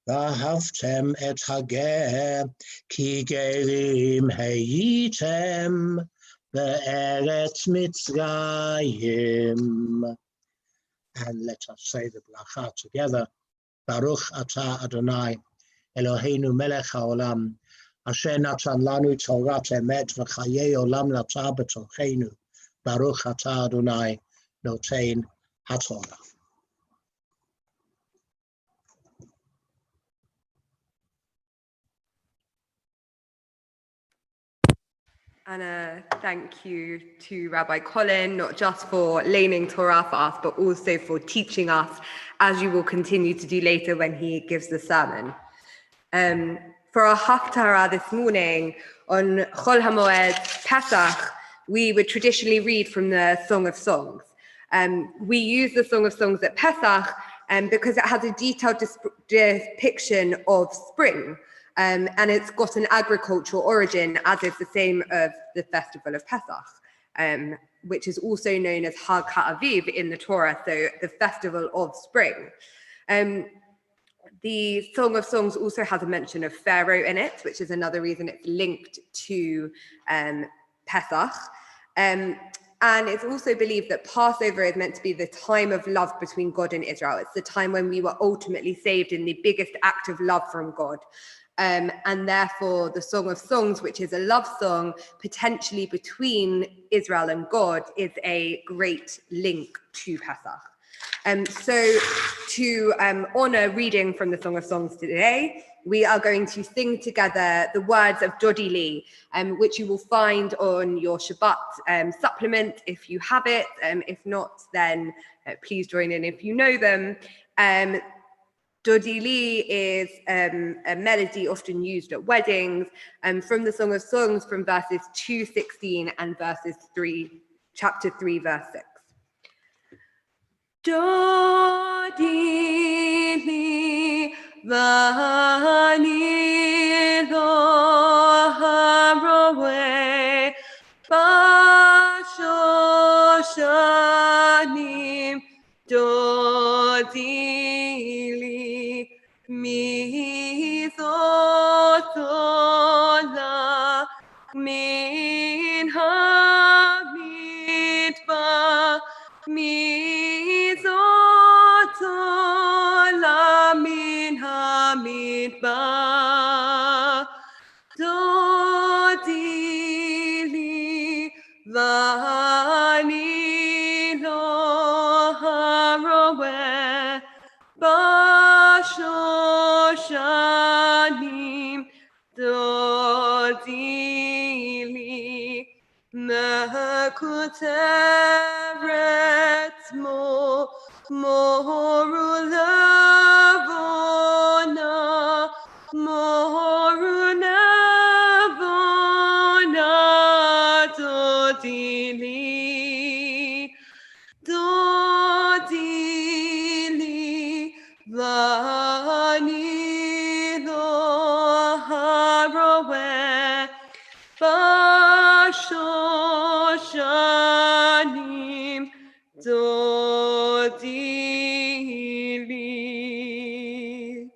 ואהבתם את הגר, כי גרים הייתם בארץ מצרים. And let us say the bracha together. Baruch atah Adonai, Eloheinu melech haolam, asher natan lanu torat emet v'chayei olam nata b'torcheinu. Baruch atah Adonai, notein haTorah. And a thank you to Rabbi Colin, not just for laning Torah for us, but also for teaching us, as you will continue to do later when he gives the sermon. For our Haftarah this morning on Chol HaMoed Pesach, we would traditionally read from the Song of Songs. We use the Song of Songs at Pesach because it has a detailed depiction of spring. And it's got an agricultural origin, as is the same of the festival of Pesach, which is also known as Hag HaAviv in the Torah, so the festival of spring. The Song of Songs also has a mention of Pharaoh in it, which is another reason it's linked to Pesach. And it's also believed that Passover is meant to be the time of love between God and Israel. It's the time when we were ultimately saved in the biggest act of love from God. And therefore, the Song of Songs, which is a love song potentially between Israel and God, is a great link to Pesach. So to honor reading from the Song of Songs today, we are going to sing together the words of Dodi Li, which you will find on your Shabbat supplement if you have it. If not, then please join in if you know them. Dodi Li is a melody often used at weddings, from the Song of Songs from verses 2:16 and chapter 3, verse 6. Dodi Li v'ani lo haroeh b'shoshanim Dodi Mi zotola min hamidbar, mi zotola min hamidbar. Dodi li v'ani lo haroeh Bashoshanim Dodi li Mekuteret moru levona Dodi li Vani lo haroeh b'shoshanim Dodi li.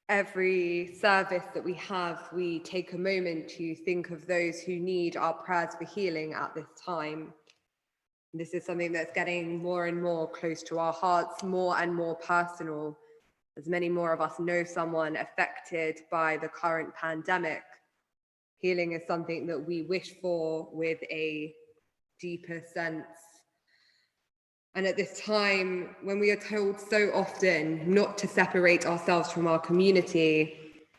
Every service that we have, we take a moment to think of those who need our prayers for healing at this time. This is something that's getting more and more close to our hearts, more and more personal, as many more of us know someone affected by the current pandemic. Healing is something that we wish for with a deeper sense. And at this time, when we are told so often not to separate ourselves from our community,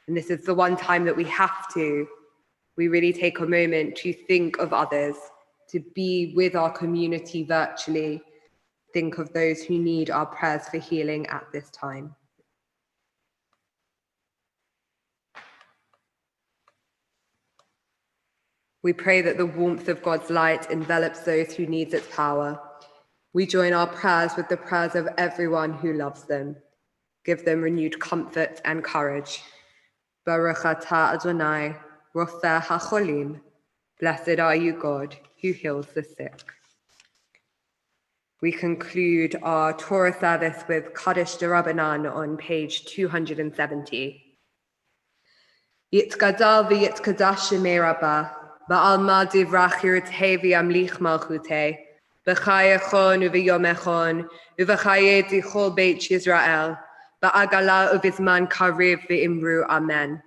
and this is the one time that we have to, we really take a moment to think of others, to be with our community virtually, think of those who need our prayers for healing at this time. We pray that the warmth of God's light envelops those who need its power. We join our prayers with the prayers of everyone who loves them. Give them renewed comfort and courage. Baruch atah Adonai, Rofeh HaCholim. Blessed are you, God, who heals the sick. We conclude our Torah service with Kaddish D'Rabbanan on page 270. Yitkadal v'yitkadash shemei Rabbah, Ba'alma divrachir tevi amlich malchute. B'chayachon uv'yomechon. Uv'chaye dichol beit Yisrael. Ba'agala uvizman kariv v'imru. Amen.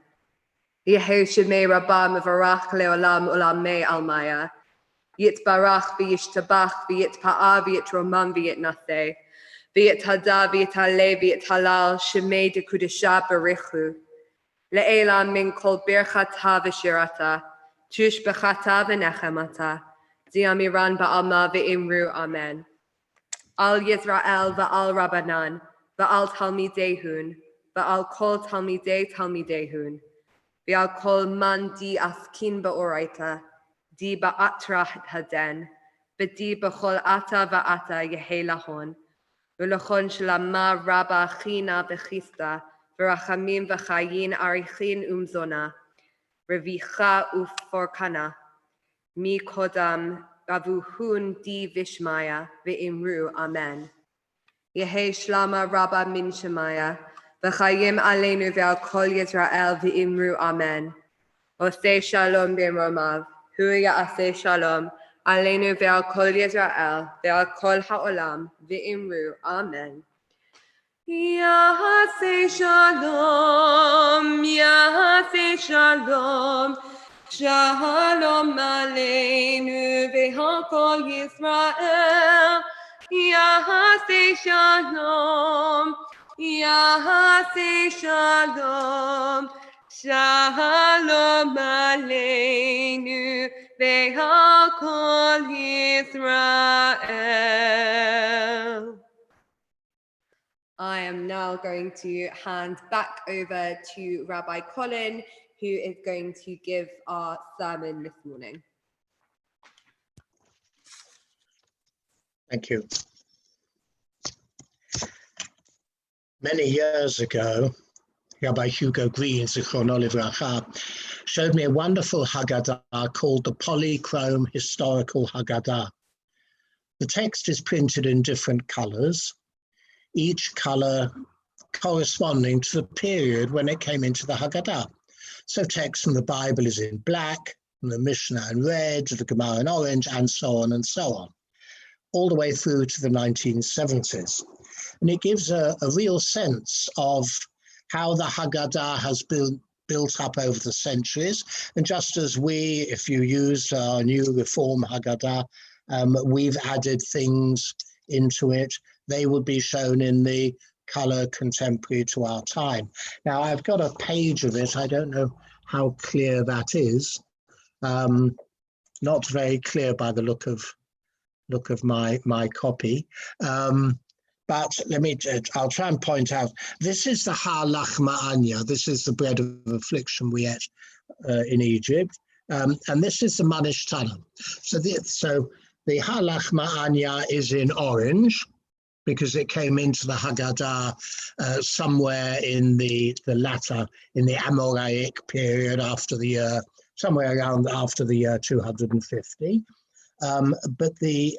Yehu shemei rabba mevarach leolam ulam me almaya. Yitbarach v'yishtabach v'yitpa'a v'yitromam v'yitnathe. V'yithada v'yitale v'yithalal shemei de kudesha barichu. Le'elam min kol birchata v'shirata. Tush b'chata v'nechemata. Diamiran ba'alma v'imru. Amen. Al Yisrael v'al Rabbanan. V'al Talmidehun. V'al kol Talmidehun. V'al kol man di askin ba'oraita. Di ba'atra haden. V'di b'chol ata va'ata yehelahon. V'lachon shalama rabba china v'chista. V'rachamim v'chayin arichin umzona. Revicha uforkana. Mi kodam bavuhun di vishmaya v'imru. Amen. Yehe shlama rabba min shemaya. V'chayim aleinu ve'al kol Yisrael v'imru. Amen. Oseh shalom b'imromav. Hu ya'aseh shalom. Aleinu ve'al kol Yisrael ve'al kol ha'olam v'imru. Amen. Ya'aseh shalom. Ya'aseh shalom. Shalom aleinu ve'al kol Yisrael. Ya'aseh shalom. Ya'aseh shalom. Shalom aleinu ve'al kol Yisrael. I am now going to hand back over to Rabbi Colin, who is going to give our sermon this morning. Thank you. Many years ago, Rabbi Hugo Green, Zichrono Livracha, showed me a wonderful Haggadah called the Polychrome Historical Haggadah. The text is printed in different colors, each color corresponding to the period when it came into the Haggadah. So text from the Bible is in black, and the Mishnah in red, the Gemara in orange, and so on, all the way through to the 1970s. And it gives a real sense of how the Haggadah has been built up over the centuries. And just as we, if you use our new Reform Haggadah, we've added things into it, they would be shown in the color contemporary to our time. Now, I've got a page of it. I don't know how clear that is. Not very clear by the look of my copy. But I'll try and point out, this is the ha-lachma anya. This is the bread of affliction we ate in Egypt. And this is the manish tana. So the ha-lachma anya is in orange, because it came into the Haggadah somewhere in the latter, in the Amoraic period after the year, somewhere around after the year 250. But the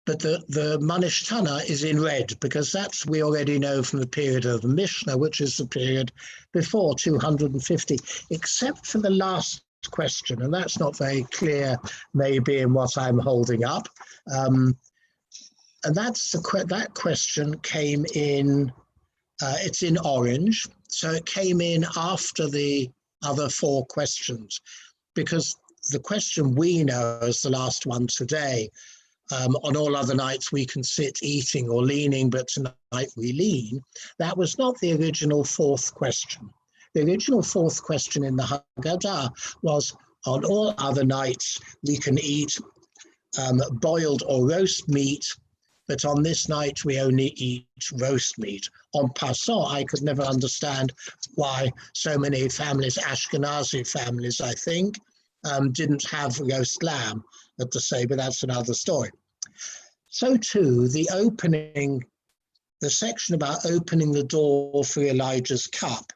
Manish Tana is in red, because that's, we already know from the period of the Mishnah, which is the period before 250, except for the last question, and that's not very clear maybe in what I'm holding up. And that question came in, it's in orange, so it came in after the other four questions, because the question we know as the last one today, on all other nights we can sit eating or leaning, but tonight we lean, that was not the original fourth question. The original fourth question in the Haggadah was, on all other nights we can eat boiled or roast meat, but on this night we only eat roast meat. En passant, I could never understand why so many families, Ashkenazi families, I think, didn't have roast lamb at the Seder, but that's another story. So too, the section about opening the door for Elijah's cup,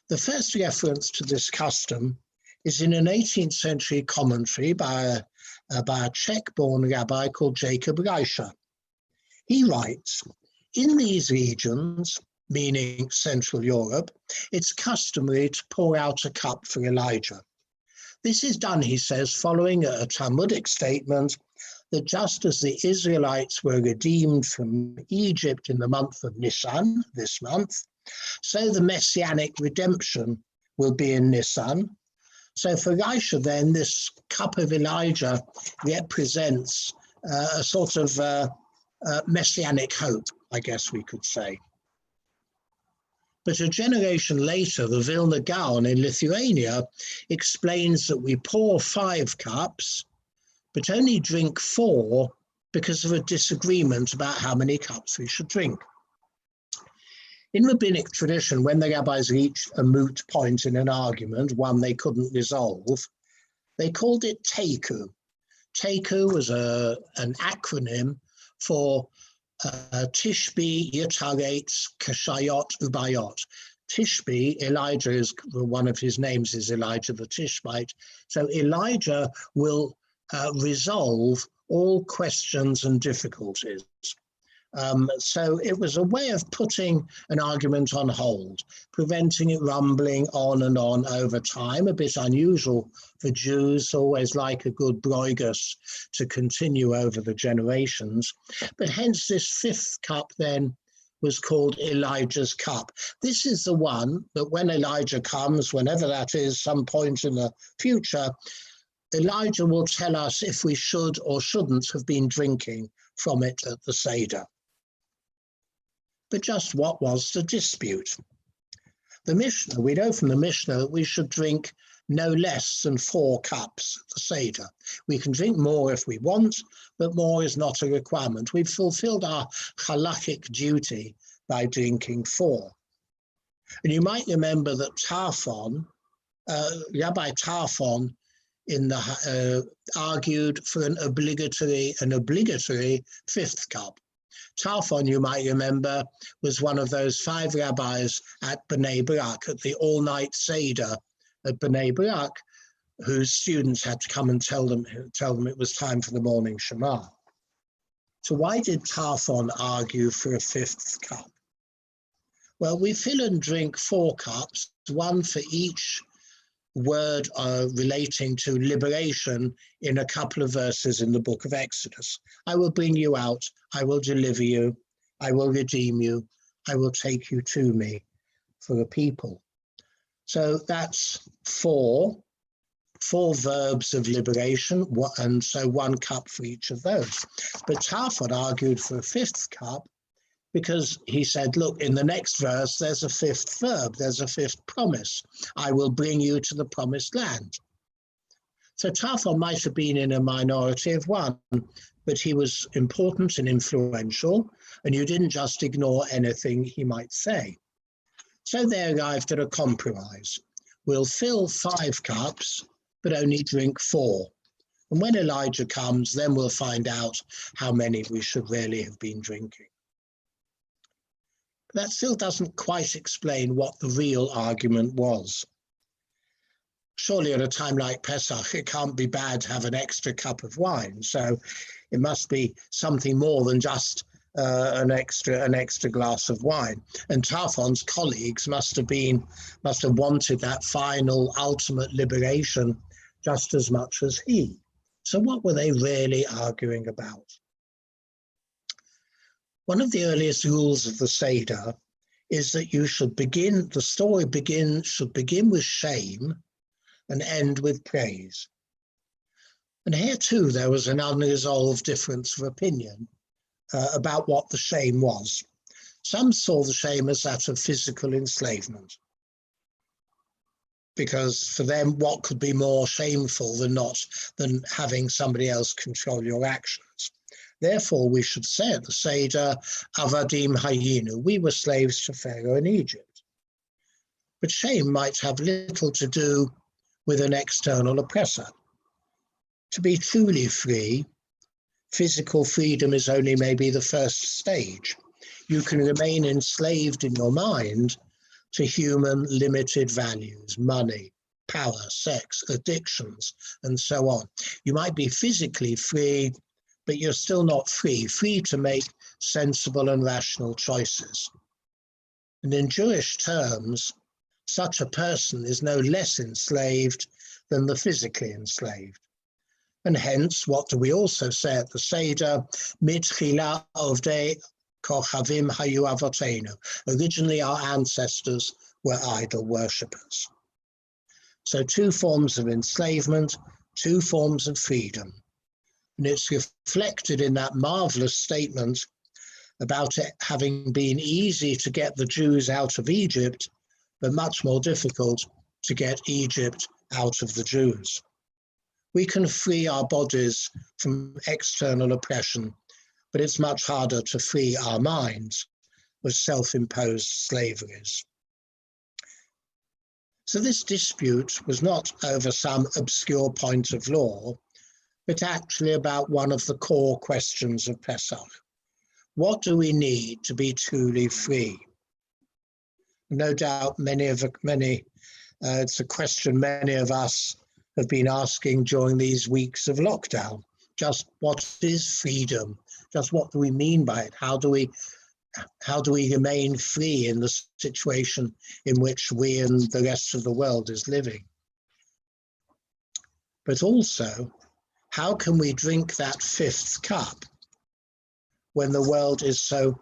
the first reference to this custom is in an 18th century commentary by a Czech-born rabbi called Jacob Reischer. He writes, in these regions, meaning Central Europe, it's customary to pour out a cup for Elijah. This is done, he says, following a Talmudic statement that just as the Israelites were redeemed from Egypt in the month of Nisan, this month, so the Messianic redemption will be in Nisan. So for Elisha, then, this cup of Elijah represents a sort of messianic hope, I guess we could say. But a generation later, the Vilna Gaon in Lithuania explains that we pour 5 cups, but only drink 4 because of a disagreement about how many cups we should drink. In rabbinic tradition, when the rabbis reached a moot point in an argument, one they couldn't resolve, they called it teku. Teku was an acronym for Tishbi, Yitaret, Kashayot, Ubayot. Tishbi, Elijah is one of his names, is Elijah the Tishbite. So Elijah will resolve all questions and difficulties. So it was a way of putting an argument on hold, preventing it rumbling on and on over time, a bit unusual for Jews, always like a good broigus to continue over the generations. But hence this 5th cup then was called Elijah's cup. This is the one that when Elijah comes, whenever that is, some point in the future, Elijah will tell us if we should or shouldn't have been drinking from it at the Seder. But just what was the dispute? The Mishnah, we know from the Mishnah that we should drink no less than 4 cups at the Seder. We can drink more if we want, but more is not a requirement. We've fulfilled our halakhic duty by drinking 4. And you might remember that Tarfon, Rabbi Tarfon, argued for an obligatory 5th cup. Tarfon, you might remember, was one of those 5 rabbis at Bnei Brak, at the all-night Seder at Bnei Brak, whose students had to come and tell them it was time for the morning Shema. So why did Tarfon argue for a 5th cup? Well, we fill and drink 4 cups, 1 for each word relating to liberation in a couple of verses in the book of Exodus. I will bring you out, I will deliver you, I will redeem you, I will take you to me for a people. So that's 4 verbs of liberation, and so 1 cup for each of those. But Tarfon argued for a 5th cup because he said, look, in the next verse, there's a 5th verb, there's a 5th promise. I will bring you to the promised land. So Tarfon might have been in a minority of 1, but he was important and influential, and you didn't just ignore anything he might say. So they arrived at a compromise. We'll fill 5 cups, but only drink 4. And when Elijah comes, then we'll find out how many we should really have been drinking. But that still doesn't quite explain what the real argument was. Surely at a time like Pesach, it can't be bad to have an extra cup of wine. So it must be something more than just an extra glass of wine. And Tarfon's colleagues must have wanted that final ultimate liberation just as much as he. So what were they really arguing about? One of the earliest rules of the Seder is that the story should begin with shame and end with praise. And here too, there was an unresolved difference of opinion about what the shame was. Some saw the shame as that of physical enslavement, because for them, what could be more shameful than having somebody else control your actions? Therefore, we should say at the Seder, Avadim Hayinu, we were slaves to Pharaoh in Egypt. But shame might have little to do with an external oppressor. To be truly free, physical freedom is only maybe the first stage. You can remain enslaved in your mind to human limited values, money, power, sex, addictions, and so on. You might be physically free, but you're still not free to make sensible and rational choices. And in Jewish terms, such a person is no less enslaved than the physically enslaved. And hence, what do we also say at the Seder? Mitchila ovdei kochavim hayu avotenu. Originally, our ancestors were idol worshippers. So 2 forms of enslavement, 2 forms of freedom. And it's reflected in that marvelous statement about it having been easy to get the Jews out of Egypt, but much more difficult to get Egypt out of the Jews. We can free our bodies from external oppression, but it's much harder to free our minds of self-imposed slaveries. So this dispute was not over some obscure point of law, but actually about one of the core questions of Pesach. What do we need to be truly free? No doubt it's a question many of us have been asking during these weeks of lockdown. Just what is freedom? Just what do we mean by it? How do we remain free in the situation in which we and the rest of the world is living? But also, how can we drink that 5th cup when the world is so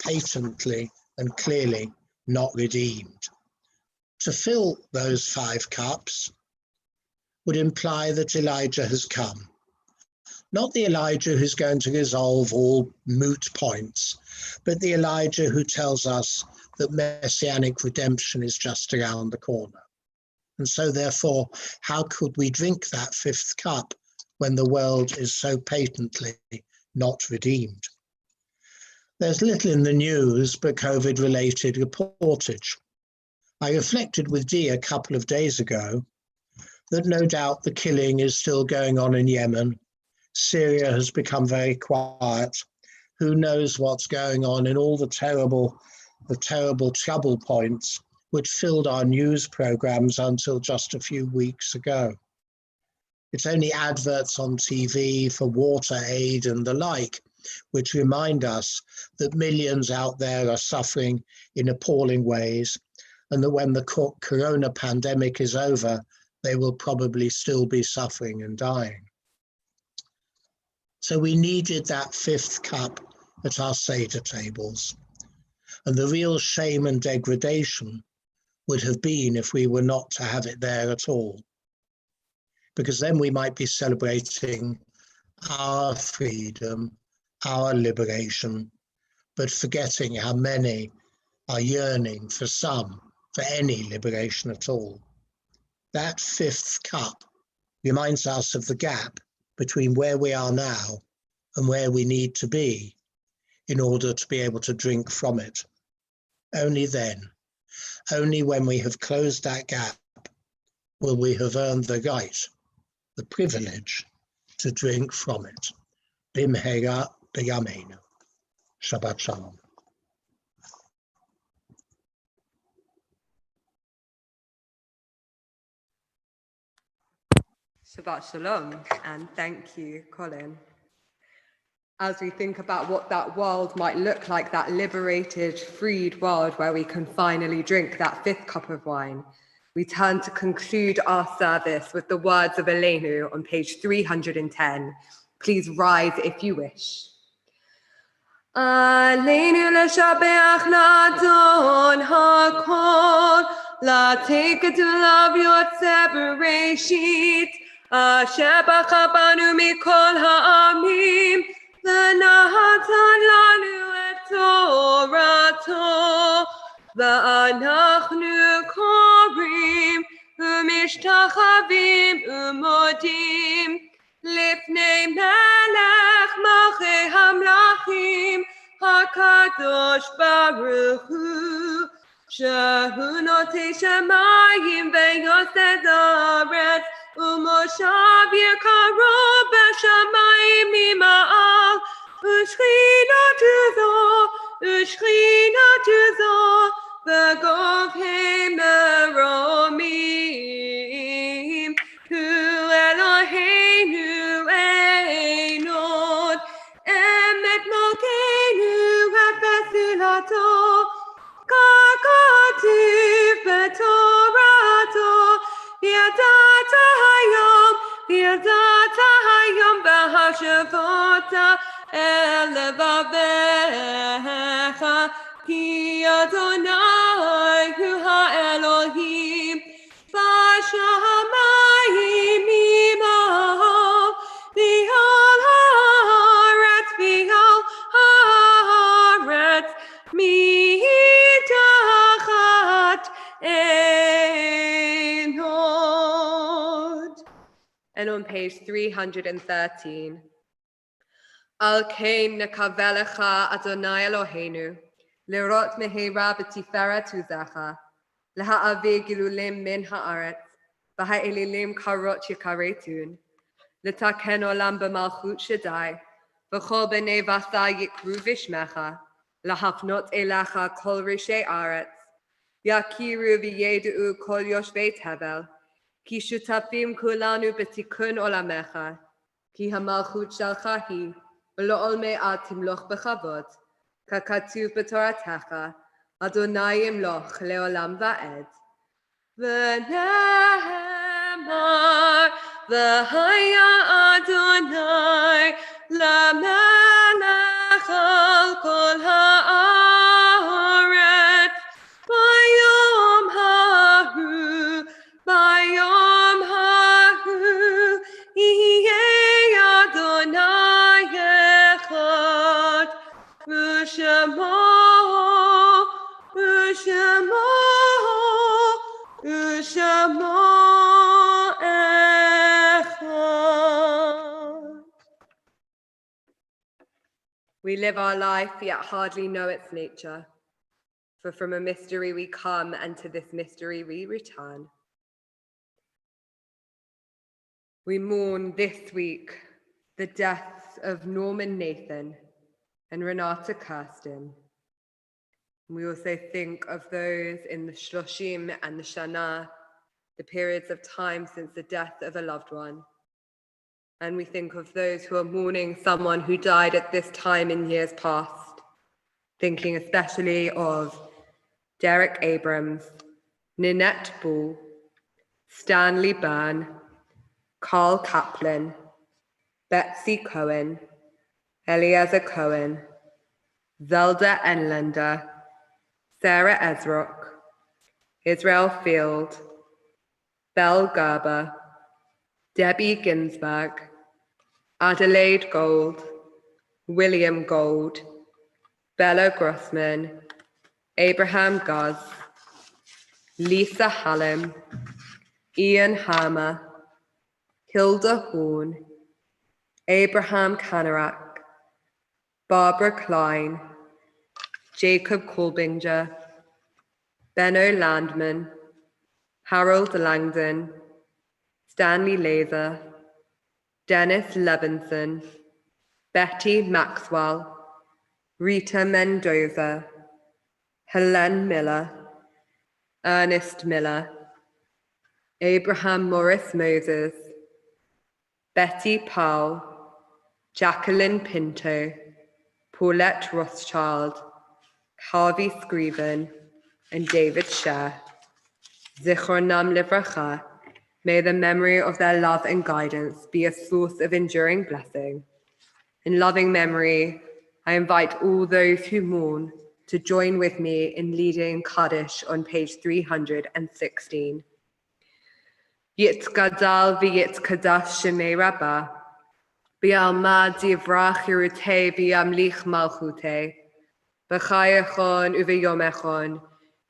patently and clearly not redeemed? To fill those 5 cups would imply that Elijah has come. Not the Elijah who's going to resolve all moot points, but the Elijah who tells us that messianic redemption is just around the corner. And so therefore, how could we drink that 5th cup when the world is so patently not redeemed? There's little in the news but COVID-related reportage. I reflected with Dee a couple of days ago that no doubt the killing is still going on in Yemen. Syria has become very quiet. Who knows what's going on in all the terrible trouble points which filled our news programs until just a few weeks ago. It's only adverts on TV for water aid and the like which remind us that millions out there are suffering in appalling ways, and that when the corona pandemic is over, they will probably still be suffering and dying. So we needed that 5th cup at our Seder tables. And the real shame and degradation would have been if we were not to have it there at all. Because then we might be celebrating our freedom, our liberation, but forgetting how many are yearning for any liberation at all. That 5th cup reminds us of the gap between where we are now and where we need to be in order to be able to drink from it. Only then, only when we have closed that gap, will we have earned the right, the privilege to drink from it. Bimhera b'yameinu. Shabbat Shalom. Shabbat Shalom, and thank you, Colin. As we think about what that world might look like, that liberated, freed world where we can finally drink that 5th cup of wine, we turn to conclude our service with the words of Elenu on page 310. Please rise if you wish. Aleinu l'shabeach l'adon hakol, l'atei kedulav yotzeh bereshit, asher bacha banu mikol ha'amim, v'natan lanu et torato, v'anachnu korim, u'mishtachavim u'modim, lifnei melech malchei hamlachim, HaKadosh Baruch Hu, shehu notei shamayim ve'yosed haaretz, u'moshav yekaro b'shamayim mima'al, u'shchinatu zo, v'govhei meromim, Hu Eloheinu Einod, Emet Malkeinu Efesilato, Kakativ Betorato, Yadata ata el levavecha, ki Adonai hu ha-Elohim, b'shamayim imah, v'al haaretz, v'al haaretz, mitachat enod. And on page 313, Al kain nekavelecha Adonai Eloheinu, lirot mehera b'tiferet uzacha, laha'avi gilulim min haaretz, v'ha'elilim karot yikaretun, litaken olam b'malchut shaddai, v'chol b'nei vasa yikru vishmecha, lahafnot elecha kol rishei aretz, yakiru v'yedu kol yoshvei tevel, ki shutafim kulanu b'tikun olamecha, ki hamalchut shalcha hi, v'lo olmei ad timloch b'chavod, kakatuv b'toratecha, Adonai imloch leolam va'ed. V'nehemar v'haya Adonai lamelech al kol haaretz bayom hahu yihei Adonai echad v'shemo echad. We live our life yet hardly know its nature, for from a mystery we come and to this mystery we return. We mourn this week the deaths of Norman Nathan and Renata Kirsten. We also think of those in the Shloshim and the Shana, the periods of time since the death of a loved one. And we think of those who are mourning someone who died at this time in years past, thinking especially of Derek Abrams, Ninette Bull, Stanley Byrne, Carl Kaplan, Betsy Cohen, Eliezer Cohen, Zelda Enlander, Sarah Ezrock, Israel Field, Belle Gerber, Debbie Ginsberg, Adelaide Gold, William Gold, Bella Grossman, Abraham Guz, Lisa Hallam, Ian Hammer, Hilda Horn, Abraham Kanarak, Barbara Klein, Jacob Kolbinger, Benno Landman, Harold Langdon, Stanley Laser, Dennis Levinson, Betty Maxwell, Rita Mendoza, Helen Miller, Ernest Miller, Abraham Morris Moses, Betty Powell, Jacqueline Pinto, Paulette Rothschild, Harvey Scriven, and David Sher. Zichronam livracha. May the memory of their love and guidance be a source of enduring blessing. In loving memory, I invite all those who mourn to join with me in leading Kaddish on page 316. Yitzgadal v'yitzkadash shemei rabbah, b'alma divrach yirutei v'yamlich malchutei, b'chayachon uv'yomechon,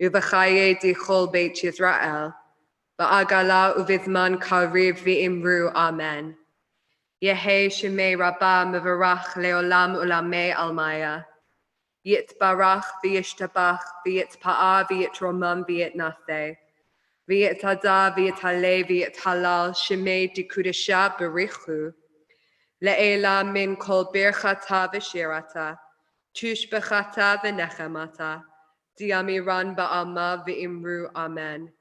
uv'chaye dichol beit Yisrael, ba'agala uvizman kariv v'imru amen. Yehei shemei rabbah mevarach leolam ulamei almaya. Yitbarach v'yishtabach v'yitpa'a v'yitromam v'yitnaseh. V'yitada v'yitale v'yithalal shemei dikudesha berichu. Le'ela min kol birchata v'shirata. Tushbechata v'nechemata. Diamiran ba'alma v'imru amen.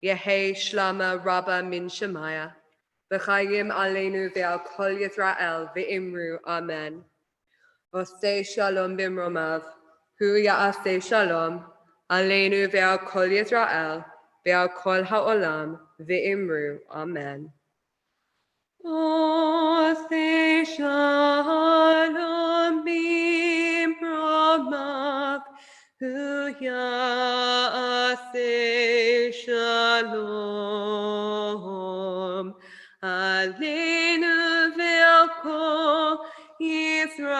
Yehei shlama rabba min shemaya. V'chayim aleinu ve'al kol Yisrael v'imru amen. Osei shalom bimromav, hu ya'aseh shalom, aleinu ve'al kol Yisrael, ve'al kol ha'olam, ve'imru, amen. Ose shalom bimromav, huyase shalom. Aleinu ve'al Israel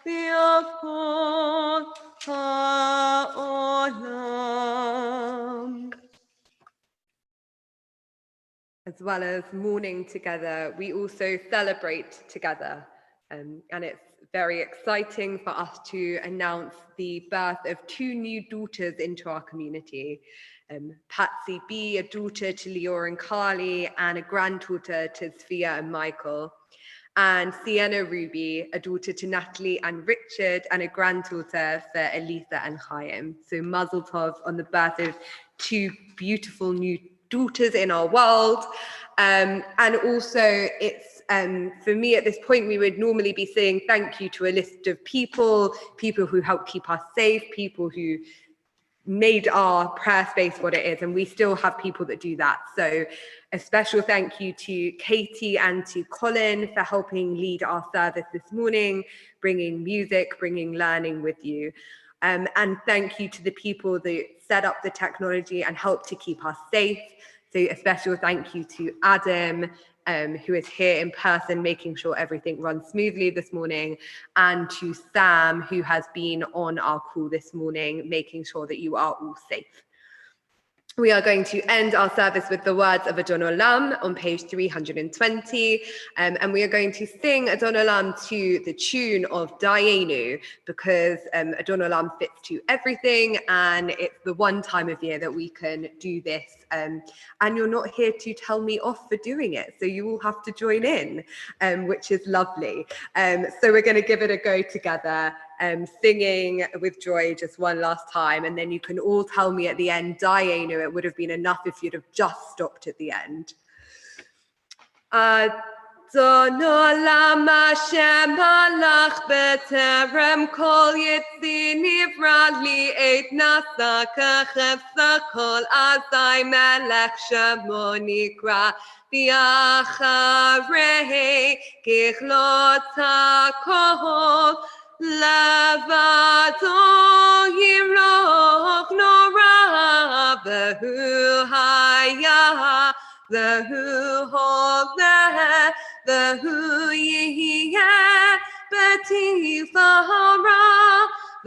ve'al kol ha'olam. As well as mourning together, we also celebrate together. And it's very exciting for us to announce the birth of 2 new daughters into our community. Patsy B, a daughter to Lior and Carly, and a granddaughter to Sfia and Michael. And Sienna Ruby, a daughter to Natalie and Richard, and a granddaughter for Elisa and Chaim. So Mazel Tov on the birth of 2 beautiful new daughters in our world. And also it's, for me at this point, we would normally be saying thank you to a list of people who help keep us safe, people who made our prayer space what it is, and we still have people that do that. So a special thank you to Katie and to Colin for helping lead our service this morning, bringing music, bringing learning with you. And thank you to the people that set up the technology and help to keep us safe. So a special thank you to Adam, who is here in person, making sure everything runs smoothly this morning, and to Sam, who has been on our call this morning, making sure that you are all safe. We are going to end our service with the words of Adon Olam on page 320, and we are going to sing Adon Olam to the tune of Dayenu, because Adon Olam fits to everything, and it's the one time of year that we can do this, and you're not here to tell me off for doing it, so you all have to join in, which is lovely. So we're going to give it a go together, singing with joy just one last time, and then you can all tell me at the end, Dayenu. It would have been enough if you'd have just stopped at the end. Adon Olam Hashem halach b'terem kol yitzi nivra li et nasa kachefsa kol azai melech shemo nikra v'acharei kichlot hakol Levado yimloch nora v'hu haya v'hu holeh v'hu yihiyeh b'tifara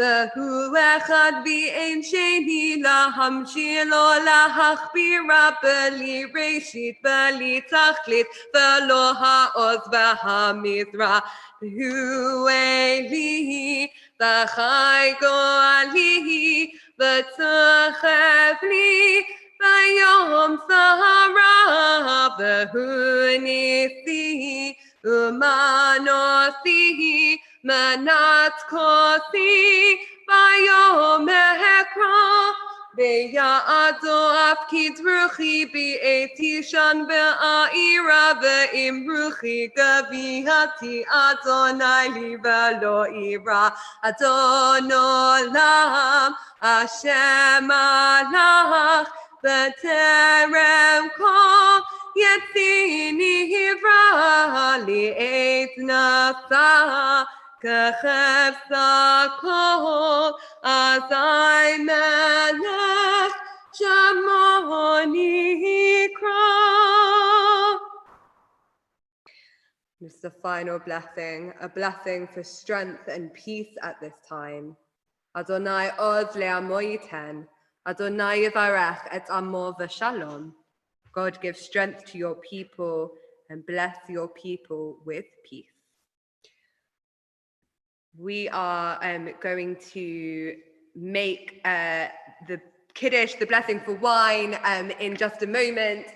v'hu echad v'ein sheni lahamshil o lahachbira b'li reshit b'li tachlit v'lo ha'oz v'hamizra v'hu eli v'chai go'ali v'tzachev li v'yom sahara v'hu nisi umanosi manat kosi v'yom ekra Ve'ya'ado afkid ruchi bi'etishan ve'a'ira ve'im ruchi gavihati Adonai li ve'lo ira Adon Olam Hashem alach b'terem kol yetzini hivra li'et nasa kachefsa kol azai melech shemo nikra. This is the final blessing, a blessing for strength and peace at this time. Adonai oz le'amo yiten, Adonai yivarech et amo v'shalom. God give strength to your people and bless your people with peace. We are going to make the Kiddush, the blessing for wine, in just a moment.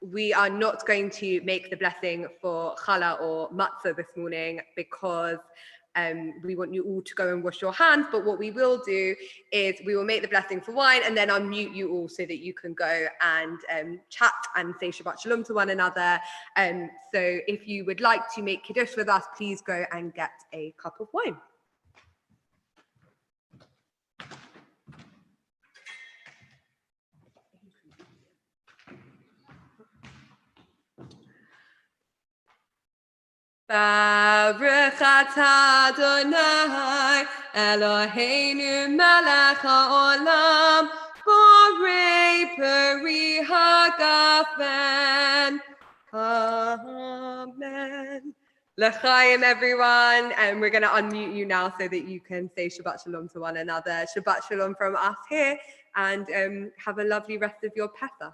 We are not going to make the blessing for challah or matzah this morning because we want you all to go and wash your hands. But what we will do is we will make the blessing for wine and then unmute you all so that you can go and chat and say Shabbat Shalom to one another. So if you would like to make Kiddush with us, please go and get a cup of wine. Baruch atah Adonai Eloheinu melech haolam borei peri hagafen. Amen. L'chaim, everyone, and we're going to unmute you now so that you can say Shabbat Shalom to one another. Shabbat Shalom from us here, and have a lovely rest of your Pesach.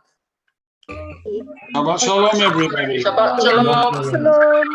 Shabbat Shalom, everybody. Shabbat Shalom. Shalom.